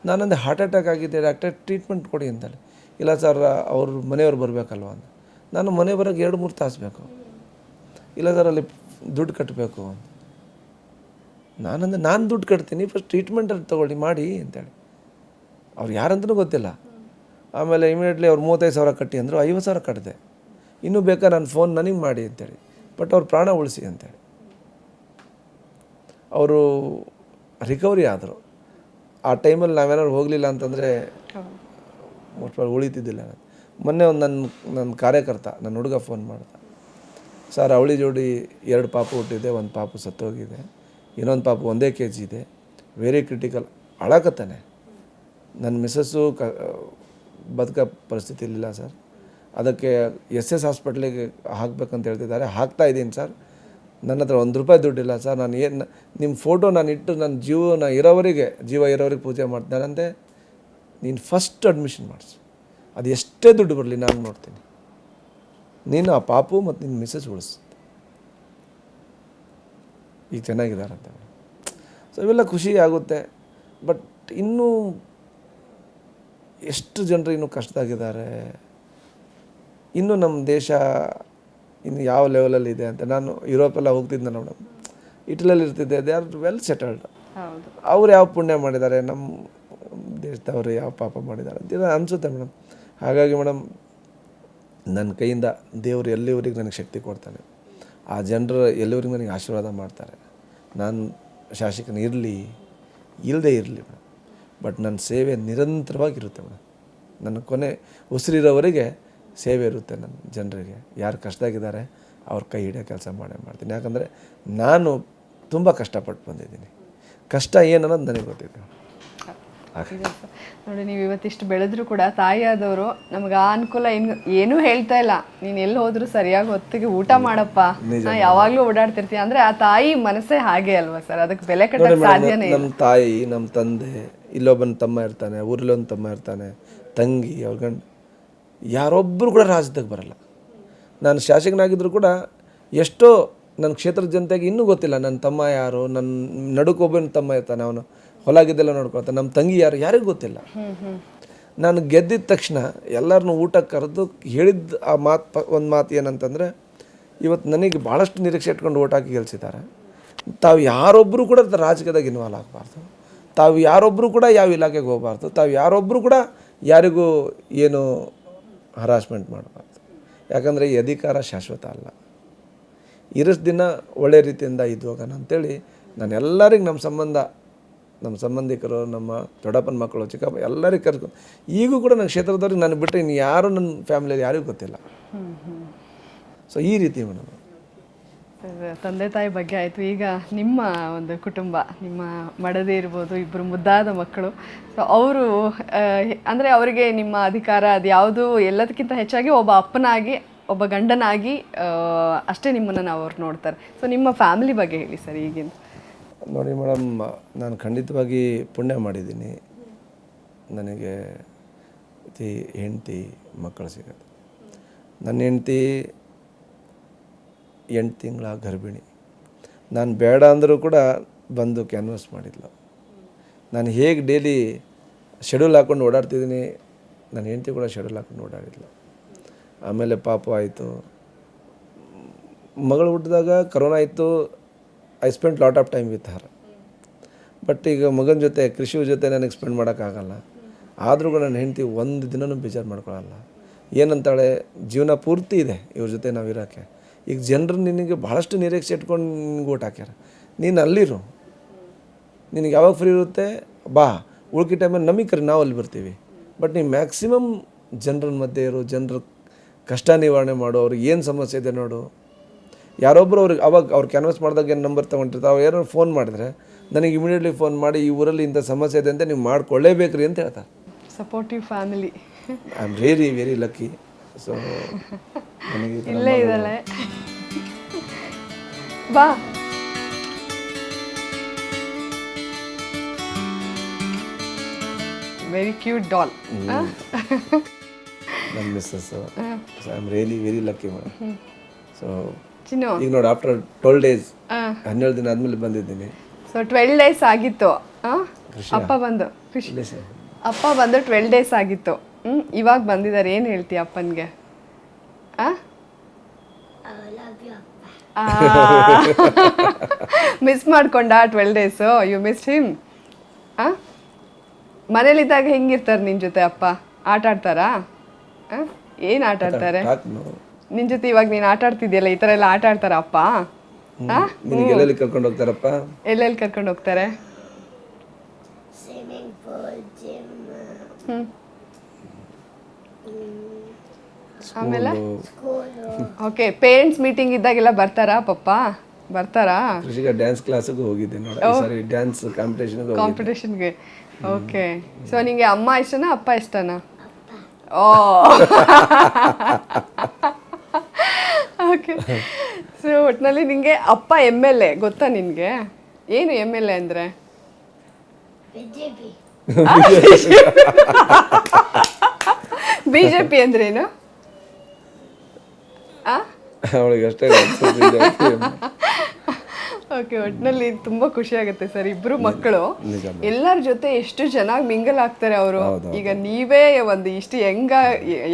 ನಾನಂದೆ ಹಾರ್ಟ್ ಅಟ್ಯಾಕ್ ಆಗಿದೆ ಡಾಕ್ಟರ್, ಟ್ರೀಟ್ಮೆಂಟ್ ಕೊಡಿ ಅಂತೇಳಿ. ಇಲ್ಲ ಸರ್ ಅವ್ರ ಮನೆಯವ್ರು ಬರಬೇಕಲ್ವ ಅಂತ. ನಾನು ಮನೆ ಬರೋಕ್ಕೆ 2-3 ತಾಸು ಬೇಕು. ಇಲ್ಲ ಸರ್ ಅಲ್ಲಿ ದುಡ್ಡು ಕಟ್ಟಬೇಕು ಅಂತ. ನಾನಂದ್ರೆ ನಾನು ದುಡ್ಡು ಕಟ್ತೀನಿ, ಫಸ್ಟ್ ಟ್ರೀಟ್ಮೆಂಟಲ್ಲಿ ತೊಗೊಳ್ಳಿ ಮಾಡಿ ಅಂತೇಳಿ. ಅವ್ರು ಯಾರಂತನೂ ಗೊತ್ತಿಲ್ಲ. ಆಮೇಲೆ ಇಮಿಡಿಯೇಟ್ಲಿ ಅವ್ರು 35,000 ಕಟ್ಟಿ ಅಂದರು, 50,000 ಕಟ್ಟಿದೆ. ಇನ್ನೂ ಬೇಕಾ ನಾನು ಫೋನ್ ನನಗೆ ಮಾಡಿ ಅಂತೇಳಿ. ಬಟ್ ಅವ್ರ ಪ್ರಾಣ ಉಳಿಸಿ ಅಂತೇಳಿ. ಅವರು ರಿಕವರಿ ಆದರು. ಆ ಟೈಮಲ್ಲಿ ನಾವೇನಾದ್ರು ಹೋಗಲಿಲ್ಲ ಅಂತಂದರೆ ಉಳಿತಿದ್ದಿಲ್ಲ. ಮೊನ್ನೆ ಒಂದು ನನ್ನ ಕಾರ್ಯಕರ್ತ, ನನ್ನ ಹುಡುಗ ಫೋನ್ ಮಾಡ್ದ, ಸರ್ ಅವಳಿ ಜೋಡಿ 2 ಪಾಪು ಹುಟ್ಟಿದೆ, 1 ಪಾಪು ಸತ್ತೋಗಿದೆ, ಇನ್ನೊಂದು ಪಾಪು 1 kg ಇದೆ, ವೆರಿ ಕ್ರಿಟಿಕಲ್, ಅಳಕತ್ತಾನೆ. ನನ್ನ ಮಿಸ್ಸಸ್ಸು ಬದುಕೋ ಪರಿಸ್ಥಿತಿಲಿಲ್ಲ ಸರ್, ಅದಕ್ಕೆ SS ಹಾಸ್ಪಿಟ್ಲಿಗೆ ಹಾಕಬೇಕಂತ ಹೇಳ್ತಿದ್ದಾರೆ, ಹಾಕ್ತಾ ಇದ್ದೀನಿ ಸರ್, ನನ್ನ ಹತ್ರ ₹1 ದುಡ್ಡಿಲ್ಲ ಸರ್, ನಾನು ಏನು ನಿಮ್ಮ ಫೋಟೋ ನಾನು ಇಟ್ಟು ನನ್ನ ಜೀವ ಇರೋವರೆಗೆ ಪೂಜೆ ಮಾಡ್ತಾನಂತೆ. ನೀನು ಫಸ್ಟ್ ಅಡ್ಮಿಷನ್ ಮಾಡಿಸು, ಅದು ಎಷ್ಟೇ ದುಡ್ಡು ಬರಲಿ ನಾನು ನೋಡ್ತೀನಿ, ನೀನು ಆ ಪಾಪು ಮತ್ತು ನಿನ್ನ ಮಿಸ್ಸಸ್ ಉಳಿಸು. ಈಗ ಚೆನ್ನಾಗಿದ್ದಾರಂತೆ. ಸೊ ಇವೆಲ್ಲ ಖುಷಿ ಆಗುತ್ತೆ. ಬಟ್ ಇನ್ನೂ ಎಷ್ಟು ಜನರು ಇನ್ನೂ ಕಷ್ಟದಾಗಿದ್ದಾರೆ, ಇನ್ನೂ ನಮ್ಮ ದೇಶ ಇನ್ನು ಯಾವ ಲೆವೆಲಲ್ಲಿ ಇದೆ ಅಂತ. ನಾನು ಯುರೋಪೆಲ್ಲ ಹೋಗ್ತಿದ್ದೆ ಮೇಡಮ್, ಇಟಲಿಯಲ್ಲಿ ಇರ್ತಿದ್ದೆ, ದೇ ಆರ್ ವೆಲ್ ಸೆಟಲ್ಡ್. ಅವ್ರು ಯಾವ ಪುಣ್ಯ ಮಾಡಿದ್ದಾರೆ, ನಮ್ಮ ದೇಶದವರು ಯಾವ ಪಾಪ ಮಾಡಿದ್ದಾರೆ ಅಂತ ಅನಿಸುತ್ತೆ ಮೇಡಮ್. ಹಾಗಾಗಿ ಮೇಡಮ್, ನನ್ನ ಕೈಯಿಂದ ದೇವರು ಎಲ್ಲಿವರೆಗೆ ನನಗೆ ಶಕ್ತಿ ಕೊಡ್ತಾನೆ, ಆ ಜನರು ಎಲ್ಲಿವರೆಗೆ ನನಗೆ ಆಶೀರ್ವಾದ ಮಾಡ್ತಾರೆ. ನಾನು ಶಾಸಕನ ಇರಲಿ ಇಲ್ಲದೇ ಇರಲಿ ಮೇಡಮ್, ಬಟ್ ನನ್ನ ಸೇವೆ ನಿರಂತರವಾಗಿರುತ್ತೆ ಮೇಡಮ್. ನನ್ನ ಕೊನೆ ಉಸಿರಿರೋವರೆಗೆ ಸೇವೆ ಇರುತ್ತೆ ನನ್ನ ಜನರಿಗೆ. ಯಾರು ಕಷ್ಟದಾಗಿದ್ದಾರೆ ಅವ್ರ ಕೈ ಹಿಡಿಯೋ ಕೆಲಸ ಮಾಡೇ ಮಾಡ್ತೀನಿ. ಯಾಕಂದರೆ ನಾನು ತುಂಬ ಕಷ್ಟಪಟ್ಟು ಬಂದಿದ್ದೀನಿ. ಕಷ್ಟ ಏನನ್ನೋದು ನನಗೆ ಗೊತ್ತಿದೆ. ನೋಡಿ, ನೀವು ಇವತ್ತಿಷ್ಟು ಬೆಳೆದ್ರು ಕೂಡ ತಾಯಿಯಾದವರು ನಮ್ಗೆ ಆ ಅನುಕೂಲ ಏನೂ ಹೇಳ್ತಾ ಇಲ್ಲ. ನೀನು ಎಲ್ಲಿ ಹೋದ್ರು ಸರಿಯಾಗಿ ಹೊತ್ತಿಗೆ ಊಟ ಮಾಡಪ್ಪ, ಯಾವಾಗಲೂ ಓಡಾಡ್ತಿರ್ತೀಯ ಅಂದರೆ ಆ ತಾಯಿ ಮನಸ್ಸೇ ಹಾಗೆ ಅಲ್ವಾ ಸರ್? ಅದಕ್ಕೆ ಬೆಲೆ ಕಟ್ಟಕ್ಕೆ ಸಾಧ್ಯನೇ ಇಲ್ಲ. ನಮ್ಮ ತಾಯಿ, ನಮ್ಮ ತಂದೆ, ಇಲ್ಲೊಬ್ಬನ ತಮ್ಮ ಇರ್ತಾನೆ, ಊರಲ್ಲೊಂದು ತಮ್ಮ ಇರ್ತಾನೆ, ತಂಗಿ, ಅವ್ರ ಗಂಡ, ಯಾರೊಬ್ಬರು ಕೂಡ ರಾಜ್ಯದಾಗ ಬರಲ್ಲ. ನಾನು ಶಾಸಕನಾಗಿದ್ದರೂ ಕೂಡ ಎಷ್ಟೋ ನನ್ನ ಕ್ಷೇತ್ರದ ಜನತೆಗೆ ಇನ್ನೂ ಗೊತ್ತಿಲ್ಲ ನನ್ನ ತಮ್ಮ ಯಾರು. ನನ್ನ ನಡುಕೊಬ್ಬನ ತಮ್ಮ ಇರ್ತಾನೆ, ಅವನು ಹೊಲಾಗಿದ್ದೆಲ್ಲ ನೋಡ್ಕೊಳ್ತಾನೆ. ನಮ್ಮ ತಂಗಿ ಯಾರಿಗೂ ಗೊತ್ತಿಲ್ಲ. ನಾನು ಗೆದ್ದಿದ ತಕ್ಷಣ ಎಲ್ಲರನ್ನೂ ಊಟಕ್ಕೆ ಕರೆದು ಹೇಳಿದ್ದು ಆ ಒಂದು ಮಾತು ಏನಂತಂದರೆ, ಇವತ್ತು ನನಗೆ ಭಾಳಷ್ಟು ನಿರೀಕ್ಷೆ ಇಟ್ಕೊಂಡು ಓಟ್ ಹಾಕಿ ಗೆಲ್ಸಿದ್ದಾರೆ. ತಾವು ಯಾರೊಬ್ಬರು ಕೂಡ ರಾಜಕೀಯದಾಗ ಇನ್ವಾಲ್ವ್ ಆಗಬಾರ್ದು, ತಾವು ಯಾರೊಬ್ಬರು ಕೂಡ ಯಾವ ಇಲಾಖೆಗೆ ಹೋಗಬಾರ್ದು, ತಾವು ಯಾರೊಬ್ಬರು ಕೂಡ ಯಾರಿಗೂ ಏನು ಹರಾಸ್ಮೆಂಟ್ ಮಾಡಬಾರ್ದು. ಯಾಕಂದರೆ ಈ ಅಧಿಕಾರ ಶಾಶ್ವತ ಅಲ್ಲ. ಇರಷ್ಟು ದಿನ ಒಳ್ಳೆ ರೀತಿಯಿಂದ ಇದ್ವಾಗಣ ಅಂತೇಳಿ ನಾನು ಎಲ್ಲರಿಗೆ ನಮ್ಮ ಸಂಬಂಧಿಕರು, ನಮ್ಮ ದೊಡ್ಡಪ್ಪನ ಮಕ್ಕಳು, ಚಿಕ್ಕಪ್ಪ ಎಲ್ಲರಿಗೆ ಕರ್ಕೊಂಡು, ಈಗೂ ಕೂಡ ನನ್ನ ಕ್ಷೇತ್ರದವ್ರಿಗೆ ನಾನು ಬಿಟ್ಟರೆ ಇನ್ನು ಯಾರು ನನ್ನ ಫ್ಯಾಮಿಲಿಯಲ್ಲಿ ಯಾರಿಗೂ ಗೊತ್ತಿಲ್ಲ. ಸೊ ಈ ರೀತಿ ಮೇಡಮ್. ತಂದೆ ತಾಯಿ ಬಗ್ಗೆ ಆಯಿತು. ಈಗ ನಿಮ್ಮ ಒಂದು ಕುಟುಂಬ, ನಿಮ್ಮ ಮಡದಿ ಇರ್ಬೋದು, 2 ಮುದ್ದಾದ ಮಕ್ಕಳು. ಸೊ ಅವರು ಅಂದರೆ ಅವರಿಗೆ ನಿಮ್ಮ ಅಧಿಕಾರ ಅದು ಯಾವುದು ಎಲ್ಲದಕ್ಕಿಂತ ಹೆಚ್ಚಾಗಿ ಒಬ್ಬ ಅಪ್ಪನಾಗಿ, ಒಬ್ಬ ಗಂಡನಾಗಿ ಅಷ್ಟೇ ನಿಮ್ಮನ್ನು ಅವ್ರು ನೋಡ್ತಾರೆ. ಸೊ ನಿಮ್ಮ ಫ್ಯಾಮಿಲಿ ಬಗ್ಗೆ ಹೇಳಿ ಸರ್. ಈಗಿನ ನೋಡಿ ಮೇಡಮ್, ನಾನು ಖಂಡಿತವಾಗಿ ಪುಣ್ಯ ಮಾಡಿದ್ದೀನಿ. ನನಗೆ ಹೆಂಡತಿ, ಮಕ್ಕಳು ಸಿಗೋದು. ನನ್ನ ಹೆಂಡತಿ 8 ತಿಂಗಳ ಗರ್ಭಿಣಿ. ನಾನು ಬೇಡ ಅಂದರೂ ಕೂಡ ಬಂದು ಕ್ಯಾನ್ವಾಸ್ ಮಾಡಿದ್ಲು. ನಾನು ಹೇಗೆ ಡೈಲಿ ಶೆಡ್ಯೂಲ್ ಹಾಕ್ಕೊಂಡು ಓಡಾಡ್ತಿದ್ದೀನಿ, ನನ್ನ ಹೆಂಡತಿ ಕೂಡ ಶೆಡ್ಯೂಲ್ ಹಾಕ್ಕೊಂಡು ಓಡಾಡಿದ್ಲು. ಆಮೇಲೆ ಪಾಪು ಆಯಿತು, ಮಗಳು ಹುಟ್ಟಿದಾಗ ಕರೋನಾ ಇತ್ತು. I spend lot of time with her. But ಈಗ ಮಗನ ಜೊತೆ, ಕೃಷಿ ಜೊತೆ ನನಗೆ ಸ್ಪೆಂಡ್ ಮಾಡೋಕ್ಕಾಗಲ್ಲ. ಆದರೂ ಕೂಡ ನನ್ನ ಹೆಂಡತಿ ಒಂದು ದಿನವೂ ಬೇಜಾರು ಮಾಡ್ಕೊಳ್ಳಲ್ಲ. ಏನಂತಾಳೆ, ಜೀವನ ಪೂರ್ತಿ ಇದೆ ಇವ್ರ ಜೊತೆ ನಾವು ಇರೋಕ್ಕೆ. ಈಗ ಜನರು ನಿನಗೆ ಭಾಳಷ್ಟು ನಿರೀಕ್ಷೆ ಇಟ್ಕೊಂಡು ನಿನ್ಗೆ ಓಟ್ ಹಾಕ್ಯಾರ, ನೀನು ಅಲ್ಲಿರು, ನಿನಗೆ ಯಾವಾಗ ಫ್ರೀ ಇರುತ್ತೆ ಬಾ, ಉಳ್ಕಿ ಟೈಮಲ್ಲಿ ನಮಗೆ ಕರಿ, ನಾವು ಅಲ್ಲಿ ಬರ್ತೀವಿ. ಬಟ್ ನೀವು ಮ್ಯಾಕ್ಸಿಮಮ್ ಜನರ ಮಧ್ಯೆ ಇರು, ಜನರ ಕಷ್ಟ ನಿವಾರಣೆ ಮಾಡು, ಅವ್ರಿಗೆ ಏನು ಸಮಸ್ಯೆ ಇದೆ ನೋಡು. ಯಾರೊಬ್ಬರು ಅವ್ರಿಗೆ ಅವಾಗ ಅವ್ರು ಕ್ಯಾನ್ವಾಸ್ ಮಾಡಿದಾಗ ಏನು ನಂಬರ್ ತೊಗೊಂಡಿರ್ತಾರೆ, ಅವ್ರು ಯಾರು ಫೋನ್ ಮಾಡಿದ್ರೆ ನನಗೆ ಇಮಿಡಿಯೇಟ್ಲಿ ಫೋನ್ ಮಾಡಿ, ಈ ಊರಲ್ಲಿ ಇಂಥ ಸಮಸ್ಯೆ ಇದೆ ಅಂತ ನೀವು ಮಾಡ್ಕೊಳ್ಳೇಬೇಕ್ರಿ ಅಂತ ಹೇಳ್ತಾರೆ. Supportive family. I am really very lucky. So ನನಗೆ ಇಲ್ಲೇ ಇದಲ್ಲ ಬಾ. Very cute doll. ನನ್ನ missus. So I am really very lucky madam. So Chinnu ಈಗ ನೋಡಿ ಆಫ್ಟರ್ 12 days 12 ದಿನ ಆದಮೇಲೆ ಬಂದಿದ್ದೀನಿ. ಸೊ 12 days ಆಗಿತ್ತು ಅಪ್ಪ ಬಂದು ಅಪ್ಪ ಬಂದು 12 days ಆಗಿತ್ತು. ಇವಾಗ ಬಂದಿದ್ದಾರೆ. ಏನು ಹೇಳ್ತೀಯ ಅಪ್ಪನಿಗೆ? ಮಿಸ್ ಮಾಡ್ಕೊಂಡ 12 days? You miss him? ಮನೇಲಿದ್ದಾಗ ಹೆಂಗಿರ್ತಾರೆ ನಿನ್ನ ಜೊತೆ ಅಪ್ಪ? ಆಟ ಆಡ್ತಾರಾ? ಏನು ಆಟ ಆಡ್ತಾರೆ ನಿನ್ನ ಜೊತೆ? ಇವಾಗ ನೀನು ಆಟ ಆಡ್ತಿದ್ಯಲ್ಲ, ಈ ಥರ ಎಲ್ಲ ಆಟ ಆಡ್ತಾರ ಅಪ್ಪ? ಎಲ್ಲೆಲ್ಲಿ ಕರ್ಕೊಂಡು ಹೋಗ್ತಾರಪ್ಪ? ಎಲ್ಲೆಲ್ಲಿ ಕರ್ಕೊಂಡು ಹೋಗ್ತಾರೆ? ಆಮೇಲೆ ಓಕೆ, ಪೇರೆಂಟ್ಸ್ ಮೀಟಿಂಗ್ ಇದ್ದಾಗೆಲ್ಲ ಬರ್ತಾರಾ ಪಪ್ಪ? ಬರ್ತಾರಾ? ಕೃಷಿಕ ಡ್ಯಾನ್ಸ್ ಕ್ಲಾಸಿಗೂ ಹೋಗಿದ್ದೆ ನೋಡಿ, ಸಾರಿ ಡ್ಯಾನ್ಸ್ ಕಾಂಪಿಟೇಷನ್ಗೆ. ಓಕೆ, ಸೊ ನಿಂಗೆ ಅಮ್ಮ ಇಷ್ಟನಾ ಅಪ್ಪ ಇಷ್ಟನಾ? ಓ ಓಕೆ. ಸೊ ಒಟ್ಟಿನಲ್ಲಿ ನಿಂಗೆ ಅಪ್ಪ MLA ಗೊತ್ತಾ ನಿನಗೆ? ಏನು MLA ಅಂದರೆ? BJP ಅಂದ್ರೇನು? ಅವಳಿಗೆ ಅಷ್ಟೇ. ಓಕೆ, ಒಟ್ಟಿನಲ್ಲಿ ತುಂಬ ಖುಷಿ ಆಗುತ್ತೆ ಸರ್. ಇಬ್ರು ಮಕ್ಕಳು ಎಲ್ಲರ ಜೊತೆ ಎಷ್ಟು ಚೆನ್ನಾಗಿ ಮಿಂಗಲ್ ಆಗ್ತಾರೆ ಅವರು. ಈಗ ನೀವೇ ಒಂದು ಇಷ್ಟು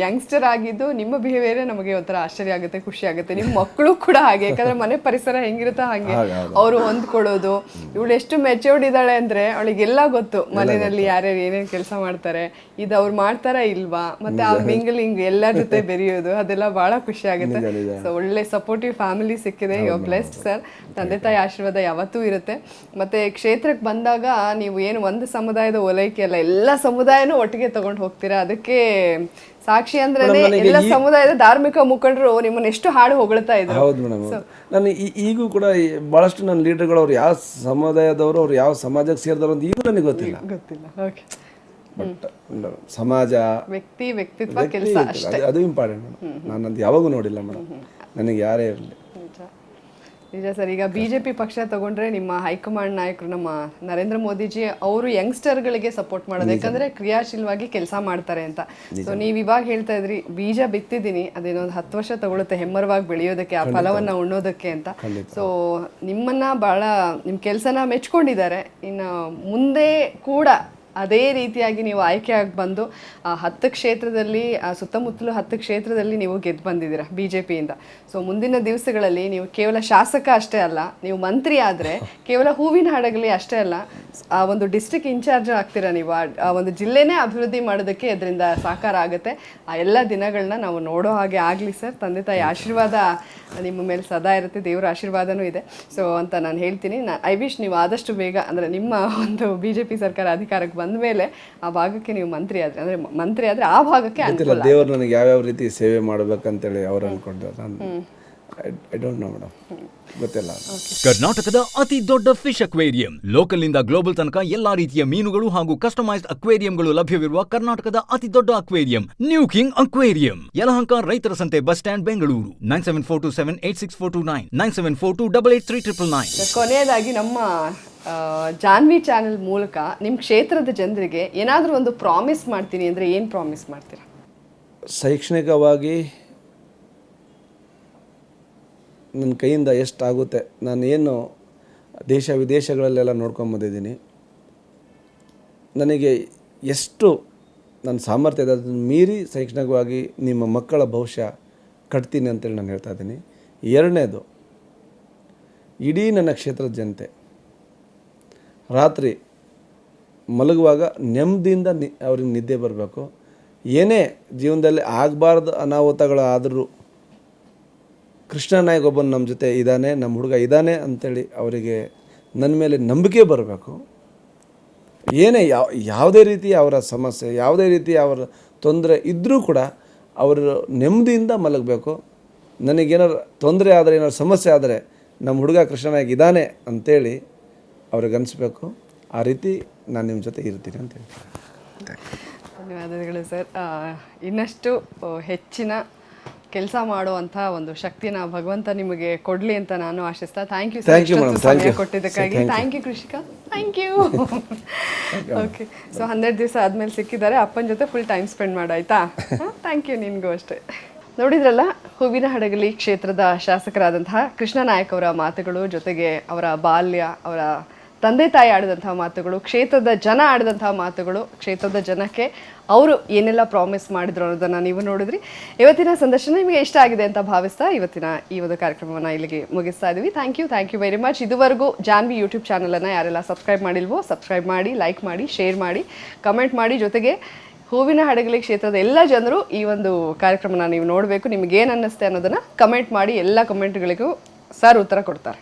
ಯಂಗ್ಸ್ಟರ್ ಆಗಿದ್ದು ನಿಮ್ಮ ಬಿಹೇವಿಯರೇ ನಮಗೆ ಒಂಥರ ಆಶ್ಚರ್ಯ ಆಗುತ್ತೆ, ಖುಷಿ ಆಗುತ್ತೆ. ನಿಮ್ಮ ಮಕ್ಕಳು ಕೂಡ ಹಾಗೆ, ಯಾಕಂದ್ರೆ ಮನೆ ಪರಿಸರ ಹೆಂಗಿರುತ್ತೋ ಹಾಗೆ ಅವರು ಹೊಂದ್ಕೊಳ್ಳೋದು. ಇವಳು ಎಷ್ಟು ಮೆಚೂರ್ಡ್ ಇದ್ದಾಳೆ ಅಂದ್ರೆ ಅವಳಿಗೆಲ್ಲ ಗೊತ್ತು ಮನೆಯಲ್ಲಿ ಯಾರ್ಯಾರು ಏನೇನು ಕೆಲಸ ಮಾಡ್ತಾರೆ, ಇದು ಅವ್ರು ಮಾಡ್ತಾರಾ ಇಲ್ವಾ, ಮತ್ತೆ ಆ ಮಿಂಗಲಿಂಗ್ ಎಲ್ಲರ ಜೊತೆ ಬೆರೆಯೋದು, ಅದೆಲ್ಲ ಬಹಳ ಖುಷಿ ಆಗುತ್ತೆ. ಸೊ ಒಳ್ಳೆ ಸಪೋರ್ಟಿವ್ ಫ್ಯಾಮಿಲಿ ಸಿಕ್ಕಿದೆ. You are blessed sir. ತಂದೆ ತಾಯಿ ಆಶೀರ್ವಾದ ಯಾವತ್ತೂ ಇರುತ್ತೆ. ಮತ್ತೆ ಕ್ಷೇತ್ರಕ್ಕೆ ಬಂದಾಗ ನೀವು ಏನು ಒಂದು ಸಮುದಾಯದ ಓಲೈಕೆ ಅಲ್ಲ, ಎಲ್ಲ ಸಮುದಾಯನೂ ಒಟ್ಟಿಗೆ ತಗೊಂಡು ಹೋಗ್ತೀರಾ. ಅದಕ್ಕೆ ಸಾಕ್ಷಿ ಅಂದ್ರೆ ಎಲ್ಲ ಸಮುದಾಯದ ಧಾರ್ಮಿಕ ಮುಖಂಡರು ನಿಮ್ಮನ್ನ ಎಷ್ಟು ಹಾಡು ಹೊಗಳ್ತಾ ಇದ್ರು. ಹೌದು ಮೇಡಮ್. ನಾನು ಈಗೂ ಕೂಡ ಬಹಳಷ್ಟು ನನ್ನ ಲೀಡರ್ಗಳು ಅವ್ರು ಯಾವ ಸಮುದಾಯದವರು, ಅವ್ರು ಯಾವ ಸಮಾಜಕ್ಕೆ ಸೇರಿದವರು ಅಂತ ಈಗೂ ನನಗೆ ಗೊತ್ತಿಲ್ಲ. ಓಕೆ, ಬಟ್ ಸಮಾಜ, ವ್ಯಕ್ತಿತ್ವ, ಕೆಲಸ ಅಷ್ಟೇ, ಅದು ಇಂಪಾರ್ಟೆಂಟ್ ಮೇಡಮ್. ನಾನು ಅದು ಯಾವಾಗೂ ನೋಡಿಲ್ಲ ಮೇಡಮ್, ನನಗೆ ಯಾರೇ ಇರಲಿ. ನಿಜ ಸರ್. ಈಗ BJP ಪಕ್ಷ ತಗೊಂಡ್ರೆ ನಿಮ್ಮ ಹೈಕಮಾಂಡ್ ನಾಯಕರು ನಮ್ಮ ನರೇಂದ್ರ ಮೋದಿಜಿ ಅವರು ಯಂಗ್ಸ್ಟರ್ಗಳಿಗೆ ಸಪೋರ್ಟ್ ಮಾಡೋದು, ಯಾಕಂದ್ರೆ ಕ್ರಿಯಾಶೀಲವಾಗಿ ಕೆಲಸ ಮಾಡ್ತಾರೆ ಅಂತ. ಸೊ ನೀವು ಇವಾಗ ಹೇಳ್ತಾ ಇದ್ರಿ ಬೀಜ ಬಿತ್ತಿದ್ದೀನಿ, ಅದೇನೊಂದು 10 ವರ್ಷ ತಗೊಳುತ್ತೆ ಹೆಮ್ಮರವಾಗಿ ಬೆಳೆಯೋದಕ್ಕೆ, ಆ ಫಲವನ್ನ ಉಣ್ಣೋದಕ್ಕೆ ಅಂತ. ಸೊ ನಿಮ್ಮನ್ನ ಬಹಳ ನಿಮ್ಮ ಕೆಲಸನ ಮೆಚ್ಕೊಂಡಿದ್ದಾರೆ. ಇನ್ನು ಮುಂದೆ ಕೂಡ ಅದೇ ರೀತಿಯಾಗಿ ನೀವು ಆಯ್ಕೆಯಾಗಿ ಬಂದು 10 ಕ್ಷೇತ್ರದಲ್ಲಿ, ಸುತ್ತಮುತ್ತಲು 10 ಕ್ಷೇತ್ರದಲ್ಲಿ ನೀವು ಗೆದ್ದು ಬಂದಿದ್ದೀರಾ BJPಯಿಂದ. ಸೊ ಮುಂದಿನ ದಿವಸಗಳಲ್ಲಿ ನೀವು ಕೇವಲ ಶಾಸಕ ಅಷ್ಟೇ ಅಲ್ಲ, ನೀವು ಮಂತ್ರಿ ಆದರೆ ಕೇವಲ ಹೂವಿನ ಹಡಗಲಿ ಅಷ್ಟೇ ಅಲ್ಲ, ಆ ಒಂದು ಡಿಸ್ಟ್ರಿಕ್ಟ್ ಇನ್ಚಾರ್ಜ್ ಆಗ್ತೀರಾ ನೀವು. ಆ ಒಂದು ಜಿಲ್ಲೆನೇ ಅಭಿವೃದ್ಧಿ ಮಾಡೋದಕ್ಕೆ ಇದರಿಂದ ಸಾಕಾರ ಆಗುತ್ತೆ. ಆ ಎಲ್ಲ ದಿನಗಳನ್ನ ನಾವು ನೋಡೋ ಹಾಗೆ ಆಗಲಿ ಸರ್. ತಂದೆ ತಾಯಿ ಆಶೀರ್ವಾದ ನಿಮ್ಮ ಮೇಲೆ ಸದಾ ಇರುತ್ತೆ, ದೇವರ ಆಶೀರ್ವಾದನೂ ಇದೆ. ಸೊ ಅಂತ ನಾನು ಹೇಳ್ತೀನಿ. ಐ ವಿಶ್ ನೀವು ಆದಷ್ಟು ಬೇಗ, ಅಂದರೆ ನಿಮ್ಮ ಒಂದು BJP ಸರ್ಕಾರ ಅಧಿಕಾರಕ್ಕೆ ಬಂದ ಮೇಲೆ ಆ ಭಾಗಕ್ಕೆ ನೀವು ಮಂತ್ರಿ ಆದರೆ ಆ ಭಾಗಕ್ಕೆ ಅನುಕೂಲ. ದೇವರು ನನಗೆ ಯಾವ್ಯಾವ ರೀತಿ ಸೇವೆ ಮಾಡಬೇಕಂತೇಳಿ ಅವ್ರು ಅನ್ಕೊಂಡ್ರೆ ನಾನು ಐ ಡೋಂಟ್ ನೋ ಮೇಡಮ್, ಗೊತ್ತಿಲ್ಲ. ಕರ್ನಾಟಕದ ಅತಿ ದೊಡ್ಡ ಫಿಶ್ ಅಕ್ವೇರಿಯಂ, ಲೋಕಲ್ ನಿಂದ ಗ್ಲೋಬಲ್ ತನಕ ಎಲ್ಲಾ ರೀತಿಯ ಮೀನುಗಳು ಹಾಗೂ ಕಸ್ಟಮೈಸ್ಡ್ ಅಕ್ವೇರಿಯಂಗಳು ಲಭ್ಯವಿರುವ ಕರ್ನಾಟಕದ ಅತಿ ದೊಡ್ಡ aquarium new king aquarium, Yelahanka ರೈತರ ಸಂತೆ ಬಸ್ ಸ್ಟ್ಯಾಂಡ್, ಬೆಂಗಳೂರು. 9742786429 9742883999. ಕೊನೆಯದಾಗಿ ನಮ್ಮ ಜಾನ್ವಿ ಚಾನೆಲ್ ಮೂಲಕ ನಿಮ್ಮ ಕ್ಷೇತ್ರದ ಜನರಿಗೆ ಏನಾದರೂ ಒಂದು ಪ್ರಾಮಿಸ್ ಮಾಡ್ತೀನಿ ಅಂದರೆ ಏನು ಪ್ರಾಮಿಸ್ ಮಾಡ್ತೀರಾ? ಶೈಕ್ಷಣಿಕವಾಗಿ ನನ್ನ ಕೈಯಿಂದ ಎಷ್ಟಾಗುತ್ತೆ, ನಾನು ಏನು ದೇಶ ವಿದೇಶಗಳಲ್ಲೆಲ್ಲ ನೋಡ್ಕೊಂಬಂದಿದ್ದೀನಿ, ನನಗೆ ಎಷ್ಟು ನನ್ನ ಸಾಮರ್ಥ್ಯ ಇದೆ ಅದನ್ನು ಮೀರಿ ಶೈಕ್ಷಣಿಕವಾಗಿ ನಿಮ್ಮ ಮಕ್ಕಳ ಭವಿಷ್ಯ ಕಟ್ತೀನಿ ಅಂತೇಳಿ ನಾನು ಹೇಳ್ತಾ ಇದ್ದೀನಿ. ಎರಡನೇದು, ಇಡೀ ನನ್ನ ಕ್ಷೇತ್ರದ ಜನತೆ ರಾತ್ರಿ ಮಲಗುವಾಗ ನೆಮ್ಮದಿಯಿಂದ ಅವ್ರಿಗೆ ನಿದ್ದೆ ಬರಬೇಕು. ಏನೇ ಜೀವನದಲ್ಲಿ ಆಗಬಾರ್ದು ಅನಾಹುತಗಳು ಆದರೂ ಕೃಷ್ಣ ನಾಯಕ್ ಒಬ್ಬನು ನಮ್ಮ ಜೊತೆ ಇದ್ದಾನೆ, ನಮ್ಮ ಹುಡುಗ ಇದ್ದಾನೆ ಅಂಥೇಳಿ ಅವರಿಗೆ ನನ್ನ ಮೇಲೆ ನಂಬಿಕೆ ಬರಬೇಕು. ಏನೇ ಯಾವುದೇ ರೀತಿ ಅವರ ಸಮಸ್ಯೆ, ಯಾವುದೇ ರೀತಿ ಅವರ ತೊಂದರೆ ಇದ್ದರೂ ಕೂಡ ಅವರು ನೆಮ್ಮದಿಯಿಂದ ಮಲಗಬೇಕು. ನನಗೇನಾರು ತೊಂದರೆ ಆದರೆ, ಏನಾದ್ರು ಸಮಸ್ಯೆ ಆದರೆ ನಮ್ಮ ಹುಡುಗ ಕೃಷ್ಣ ನಾಯಕ್ ಇದ್ದಾನೆ ಅಂಥೇಳಿ ಅವ್ರಿಗೆ ಅನಿಸ್ಬೇಕು. ಆ ರೀತಿ ನಾನು ನಿಮ್ಮ ಜೊತೆ ಇರ್ತೀನಿ ಅಂತ ಹೇಳ್ತೀನಿ. ಧನ್ಯವಾದಗಳು ಸರ್. ಇನ್ನಷ್ಟು ಹೆಚ್ಚಿನ ಕೆಲಸ ಮಾಡುವಂಥ ಒಂದು ಶಕ್ತಿನ ಭಗವಂತ ನಿಮಗೆ ಕೊಡಲಿ ಅಂತ ನಾನು ಆಶಿಸ್ತಾ thank you Thank you, madam. Thank you. ಕೊಟ್ಟಿದ್ದಕ್ಕಾಗಿ Thank you. Thank you Krishika thank you okay so 12 ದಿವಸ ಆದಮೇಲೆ ಸಿಕ್ಕಿದ್ದಾರೆ ಅಪ್ಪನ ಜೊತೆ ಫುಲ್ ಟೈಮ್ ಸ್ಪೆಂಡ್ ಮಾಡಾಯ್ತಾ ಥ್ಯಾಂಕ್ ಯು ನಿನಗೂ ಅಷ್ಟೇ. ನೋಡಿದ್ರಲ್ಲ ಹೂವಿನ ಹಡಗಲಿ ಕ್ಷೇತ್ರದ ಶಾಸಕರಾದಂತಹ ಕೃಷ್ಣ ನಾಯಕ್ ಅವರ ಮಾತುಗಳು, ಜೊತೆಗೆ ಅವರ ಬಾಲ್ಯ, ಅವರ ತಂದೆ ತಾಯಿ ಆಡಿದಂತಹ ಮಾತುಗಳು, ಕ್ಷೇತ್ರದ ಜನ ಆಡಿದಂತಹ ಮಾತುಗಳು, ಕ್ಷೇತ್ರದ ಜನಕ್ಕೆ ಅವರು ಏನೆಲ್ಲ ಪ್ರಾಮಿಸ್ ಮಾಡಿದ್ರು ಅನ್ನೋದನ್ನು ನೀವು ನೋಡಿದ್ರಿ. ಇವತ್ತಿನ ಸಂದರ್ಶನ ನಿಮಗೆ ಇಷ್ಟ ಆಗಿದೆ ಅಂತ ಭಾವಿಸ್ತಾ ಇವತ್ತಿನ ಈ ಒಂದು ಕಾರ್ಯಕ್ರಮವನ್ನು ಇಲ್ಲಿಗೆ ಮುಗಿಸ್ತಾ ಇದ್ದೀವಿ. Thank you very much. ಇದುವರೆಗೂ ಜಾನ್ವಿ ಯೂಟ್ಯೂಬ್ ಚಾನಲನ್ನು ಯಾರೆಲ್ಲ ಸಬ್ಸ್ಕ್ರೈಬ್ ಮಾಡಿಲ್ವೋ ಸಬ್ಸ್ಕ್ರೈಬ್ ಮಾಡಿ, ಲೈಕ್ ಮಾಡಿ, ಶೇರ್ ಮಾಡಿ, ಕಮೆಂಟ್ ಮಾಡಿ. ಜೊತೆಗೆ ಹೂವಿನ ಹಡಗಲಿ ಕ್ಷೇತ್ರದ ಎಲ್ಲ ಜನರು ಈ ಒಂದು ಕಾರ್ಯಕ್ರಮನ ನೀವು ನೋಡಬೇಕು. ನಿಮಗೇನು ಅನ್ನಿಸ್ತೆ ಅನ್ನೋದನ್ನು ಕಮೆಂಟ್ ಮಾಡಿ. ಎಲ್ಲ ಕಮೆಂಟ್ಗಳಿಗೂ ಸರ್ ಉತ್ತರ ಕೊಡ್ತಾರೆ.